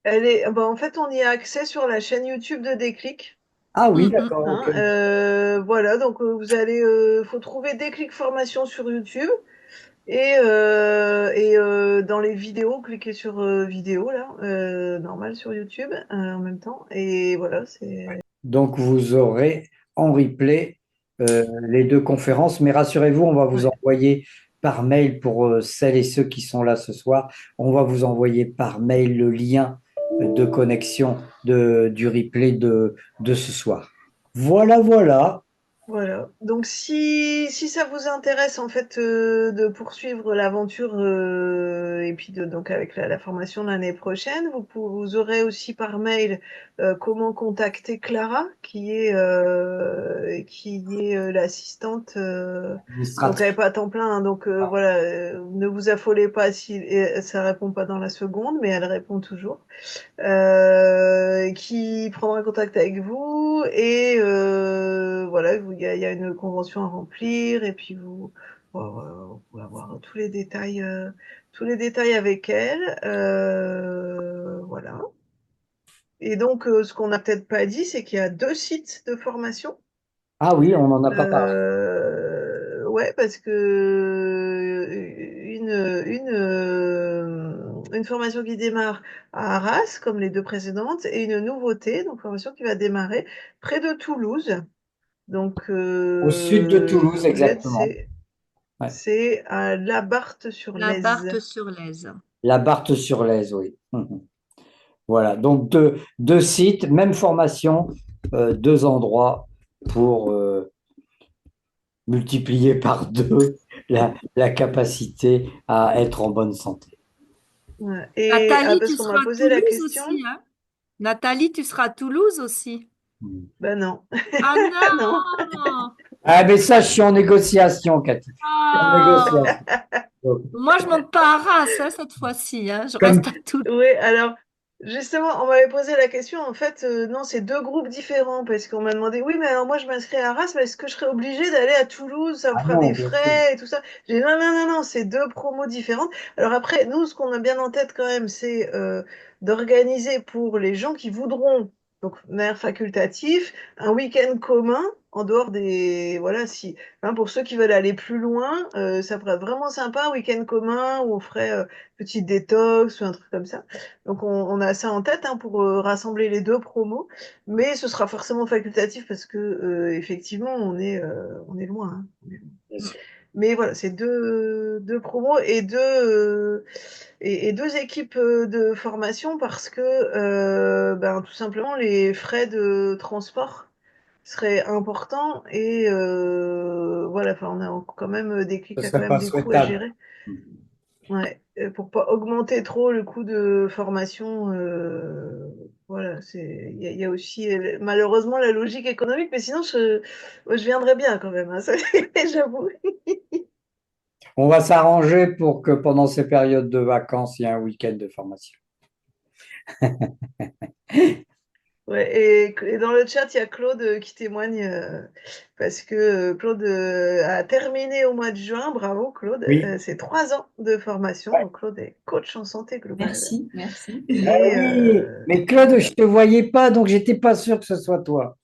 Speaker 1: En fait, on y a accès sur la chaîne YouTube de Déclic.
Speaker 2: Ah oui,
Speaker 7: Mhm.
Speaker 2: d'accord, ok.
Speaker 1: Hein, voilà, donc faut trouver Déclic Formation sur YouTube dans les vidéos, cliquez sur vidéo là, normal sur YouTube en même temps. Et voilà, c'est.
Speaker 2: Donc vous aurez en replay les deux conférences, mais rassurez-vous, on va vous
Speaker 1: Ouais.
Speaker 2: envoyer par mail pour celles et ceux qui sont là ce soir, on va vous envoyer par mail le lien de connexion du replay de ce soir. Voilà, voilà.
Speaker 1: Voilà. Donc si ça vous intéresse en fait de poursuivre l'aventure et puis donc avec la formation de l'année prochaine, vous aurez aussi par mail comment contacter Clara qui est l'assistante donc elle n'est pas à temps plein hein, donc voilà ne vous affolez pas si ça répond pas dans la seconde mais elle répond toujours qui prendra contact avec vous et voilà, il y a une convention à remplir et puis vous pouvez avoir tous les détails avec elle, voilà. Et donc, ce qu'on n'a peut-être pas dit, c'est qu'il y a 2 sites de formation.
Speaker 2: Ah oui, on n'en a pas parlé.
Speaker 1: Ouais, parce que une formation qui démarre à Arras, comme les 2 précédentes, et une nouveauté, donc formation qui va démarrer près de Toulouse. Donc,
Speaker 2: Au sud de Toulouse,
Speaker 1: vous êtes,
Speaker 2: exactement. Ouais.
Speaker 1: c'est à
Speaker 7: La
Speaker 1: Labarthe-sur-Lèze.
Speaker 7: Barthe-sur-Lèze.
Speaker 2: La Barthe-sur-Lèze, oui. Mhm. Voilà, donc deux sites, même formation, deux endroits pour multiplier par 2 la capacité à être en bonne santé.
Speaker 1: Ouais. Et
Speaker 7: Nathalie,
Speaker 1: parce
Speaker 7: tu
Speaker 1: qu'on
Speaker 7: seras
Speaker 1: m'a
Speaker 7: à
Speaker 1: posé la
Speaker 7: Toulouse
Speaker 1: question,
Speaker 7: aussi, hein? Nathalie, tu seras à Toulouse aussi.
Speaker 1: ben non,
Speaker 7: Ah
Speaker 1: non.
Speaker 7: non!
Speaker 2: Ah, mais ça, je suis en négociation, Cathy. Je suis en
Speaker 7: Ah!
Speaker 2: négociation. Donc,
Speaker 7: Moi, je monte pas à Reims, hein, cette fois-ci, hein. Je
Speaker 2: comme
Speaker 7: reste à Toulouse.
Speaker 1: Oui, alors justement, on m'avait posé la question. En fait, non, c'est deux groupes différents parce qu'on m'a demandé, oui, mais alors moi je m'inscris à Arras, mais est-ce que je serais obligée d'aller à Toulouse? Ça me
Speaker 2: ah
Speaker 1: fera
Speaker 2: non,
Speaker 1: des
Speaker 2: bien sûr.
Speaker 1: frais et tout ça. J'ai dit, non, non, non, non, c'est deux promos différentes. Alors après, nous, ce qu'on a bien en tête quand même, c'est d'organiser pour les gens qui voudront, donc maire facultatif, un week-end commun en dehors des, voilà, si, hein, pour ceux qui veulent aller plus loin, ça pourrait être vraiment sympa, un week-end commun où on ferait petite détox ou un truc comme ça. Donc on a ça en tête hein, pour rassembler les deux promos, mais ce sera forcément facultatif parce que effectivement on est loin. Hein.
Speaker 2: Bien sûr.
Speaker 1: Mais voilà, c'est deux promos et deux équipes de formation parce que ben, tout simplement les frais de transport seraient importants et voilà, enfin on a quand même des
Speaker 2: Ce
Speaker 1: clics à quand
Speaker 2: serait
Speaker 1: même
Speaker 2: pas
Speaker 1: des coûts à
Speaker 2: souhaitable.
Speaker 1: gérer. Ouais, pour pas augmenter trop le coût de formation, voilà, il y a aussi malheureusement la logique économique, mais sinon moi, je viendrais bien quand même, hein, ça, j'avoue.
Speaker 2: On va s'arranger pour que pendant ces périodes de vacances, il y ait un week-end de formation.
Speaker 1: Ouais, et dans le chat, il y a Claude qui témoigne parce que Claude a terminé au mois de juin. Bravo Claude.
Speaker 2: Oui.
Speaker 1: C'est 3 ans de formation. Donc Claude est coach en santé globale.
Speaker 4: Merci, merci.
Speaker 1: Et
Speaker 2: Oui, mais Claude, je te voyais pas, donc j'étais pas sûr que ce soit toi.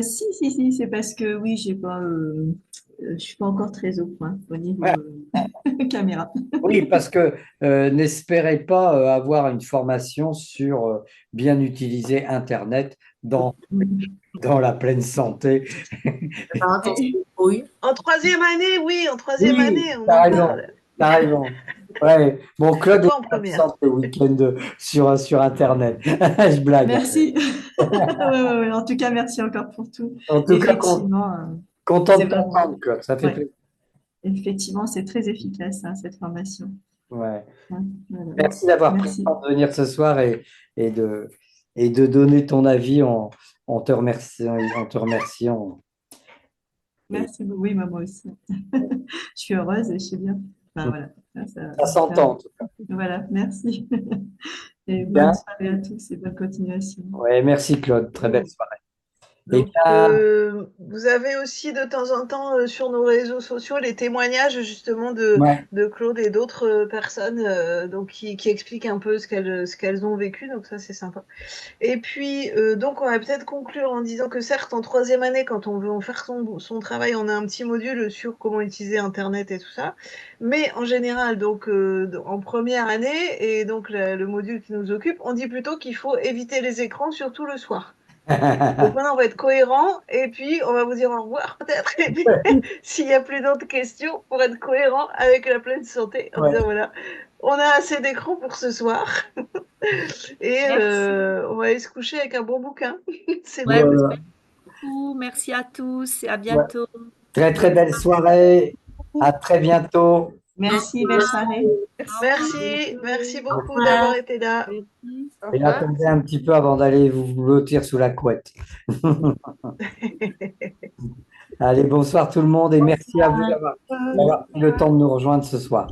Speaker 4: Si, c'est parce que oui, je suis pas encore très au point au niveau
Speaker 2: Ouais.
Speaker 4: caméra.
Speaker 2: Oui, parce que n'espérez pas avoir une formation sur bien utiliser Internet dans la pleine santé.
Speaker 3: Faire attention, oui.
Speaker 1: en troisième année, oui, en troisième
Speaker 2: Oui,
Speaker 1: année, on
Speaker 2: t'as
Speaker 1: en
Speaker 2: raison,
Speaker 1: parle.
Speaker 2: t'as raison. Ouais. Bon,
Speaker 1: Mais
Speaker 2: Claude est
Speaker 1: pas en première.
Speaker 2: absent le week-end sur Internet. Je blague.
Speaker 4: Merci. Ouais. En tout cas, merci encore pour tout.
Speaker 2: En tout cas,
Speaker 4: Effectivement,
Speaker 2: content
Speaker 4: c'est
Speaker 2: de
Speaker 4: vraiment,
Speaker 2: t'entendre, Claude. Ça fait
Speaker 4: ouais,
Speaker 2: plaisir.
Speaker 4: effectivement, c'est très efficace, hein, cette formation.
Speaker 2: Ouais.
Speaker 4: Ouais, voilà.
Speaker 2: Merci d'avoir pris le
Speaker 4: Merci.
Speaker 2: temps de venir ce soir et de donner ton avis en te remerciant, en te remerciant.
Speaker 4: Merci beaucoup. Oui, moi aussi. Je suis heureuse et je suis bien. Enfin, voilà.
Speaker 2: Ça s'entend, en tout cas.
Speaker 4: Voilà, merci. Et bonne
Speaker 2: Bien.
Speaker 4: soirée à tous et bonne continuation.
Speaker 2: Ouais, merci, Claude. Très belle soirée. Eh
Speaker 1: Donc,
Speaker 2: bien,
Speaker 1: vous avez aussi de temps en temps sur nos réseaux sociaux les témoignages justement de,
Speaker 2: ouais.
Speaker 1: de Claude et d'autres personnes donc qui expliquent un peu ce qu'elles ont vécu. Donc ça, c'est sympa. Et puis, donc, on va peut-être conclure en disant que certes, en troisième année, quand on veut en faire son travail, on a un petit module sur comment utiliser Internet et tout ça. Mais en général, donc, en première année, et donc le module qui nous occupe, on dit plutôt qu'il faut éviter les écrans, surtout le soir. Donc maintenant, on va être cohérent et puis on va vous dire au revoir peut-être. Et puis, s'il n'y a plus d'autres questions, pour être cohérent avec la pleine santé, en disant
Speaker 2: Ouais.
Speaker 1: voilà, on a assez d'écran pour ce soir. Et
Speaker 7: Merci.
Speaker 1: on va aller se coucher avec un bon bouquin. C'est
Speaker 7: Ouais,
Speaker 1: bien.
Speaker 7: merci
Speaker 2: Voilà.
Speaker 7: beaucoup. Merci à tous et à
Speaker 2: Ouais.
Speaker 7: bientôt.
Speaker 2: Très, très
Speaker 7: Bonne
Speaker 2: belle soirée. À très bientôt.
Speaker 4: Merci, belle soirée.
Speaker 1: Merci
Speaker 3: Au
Speaker 1: beaucoup d'avoir
Speaker 3: revoir.
Speaker 1: été là.
Speaker 6: Merci. Au
Speaker 2: Et
Speaker 6: revoir.
Speaker 2: attendez un petit peu avant d'aller vous blottir sous la couette. Allez, bonsoir tout le monde et merci à vous d'avoir pris le temps de nous rejoindre ce soir.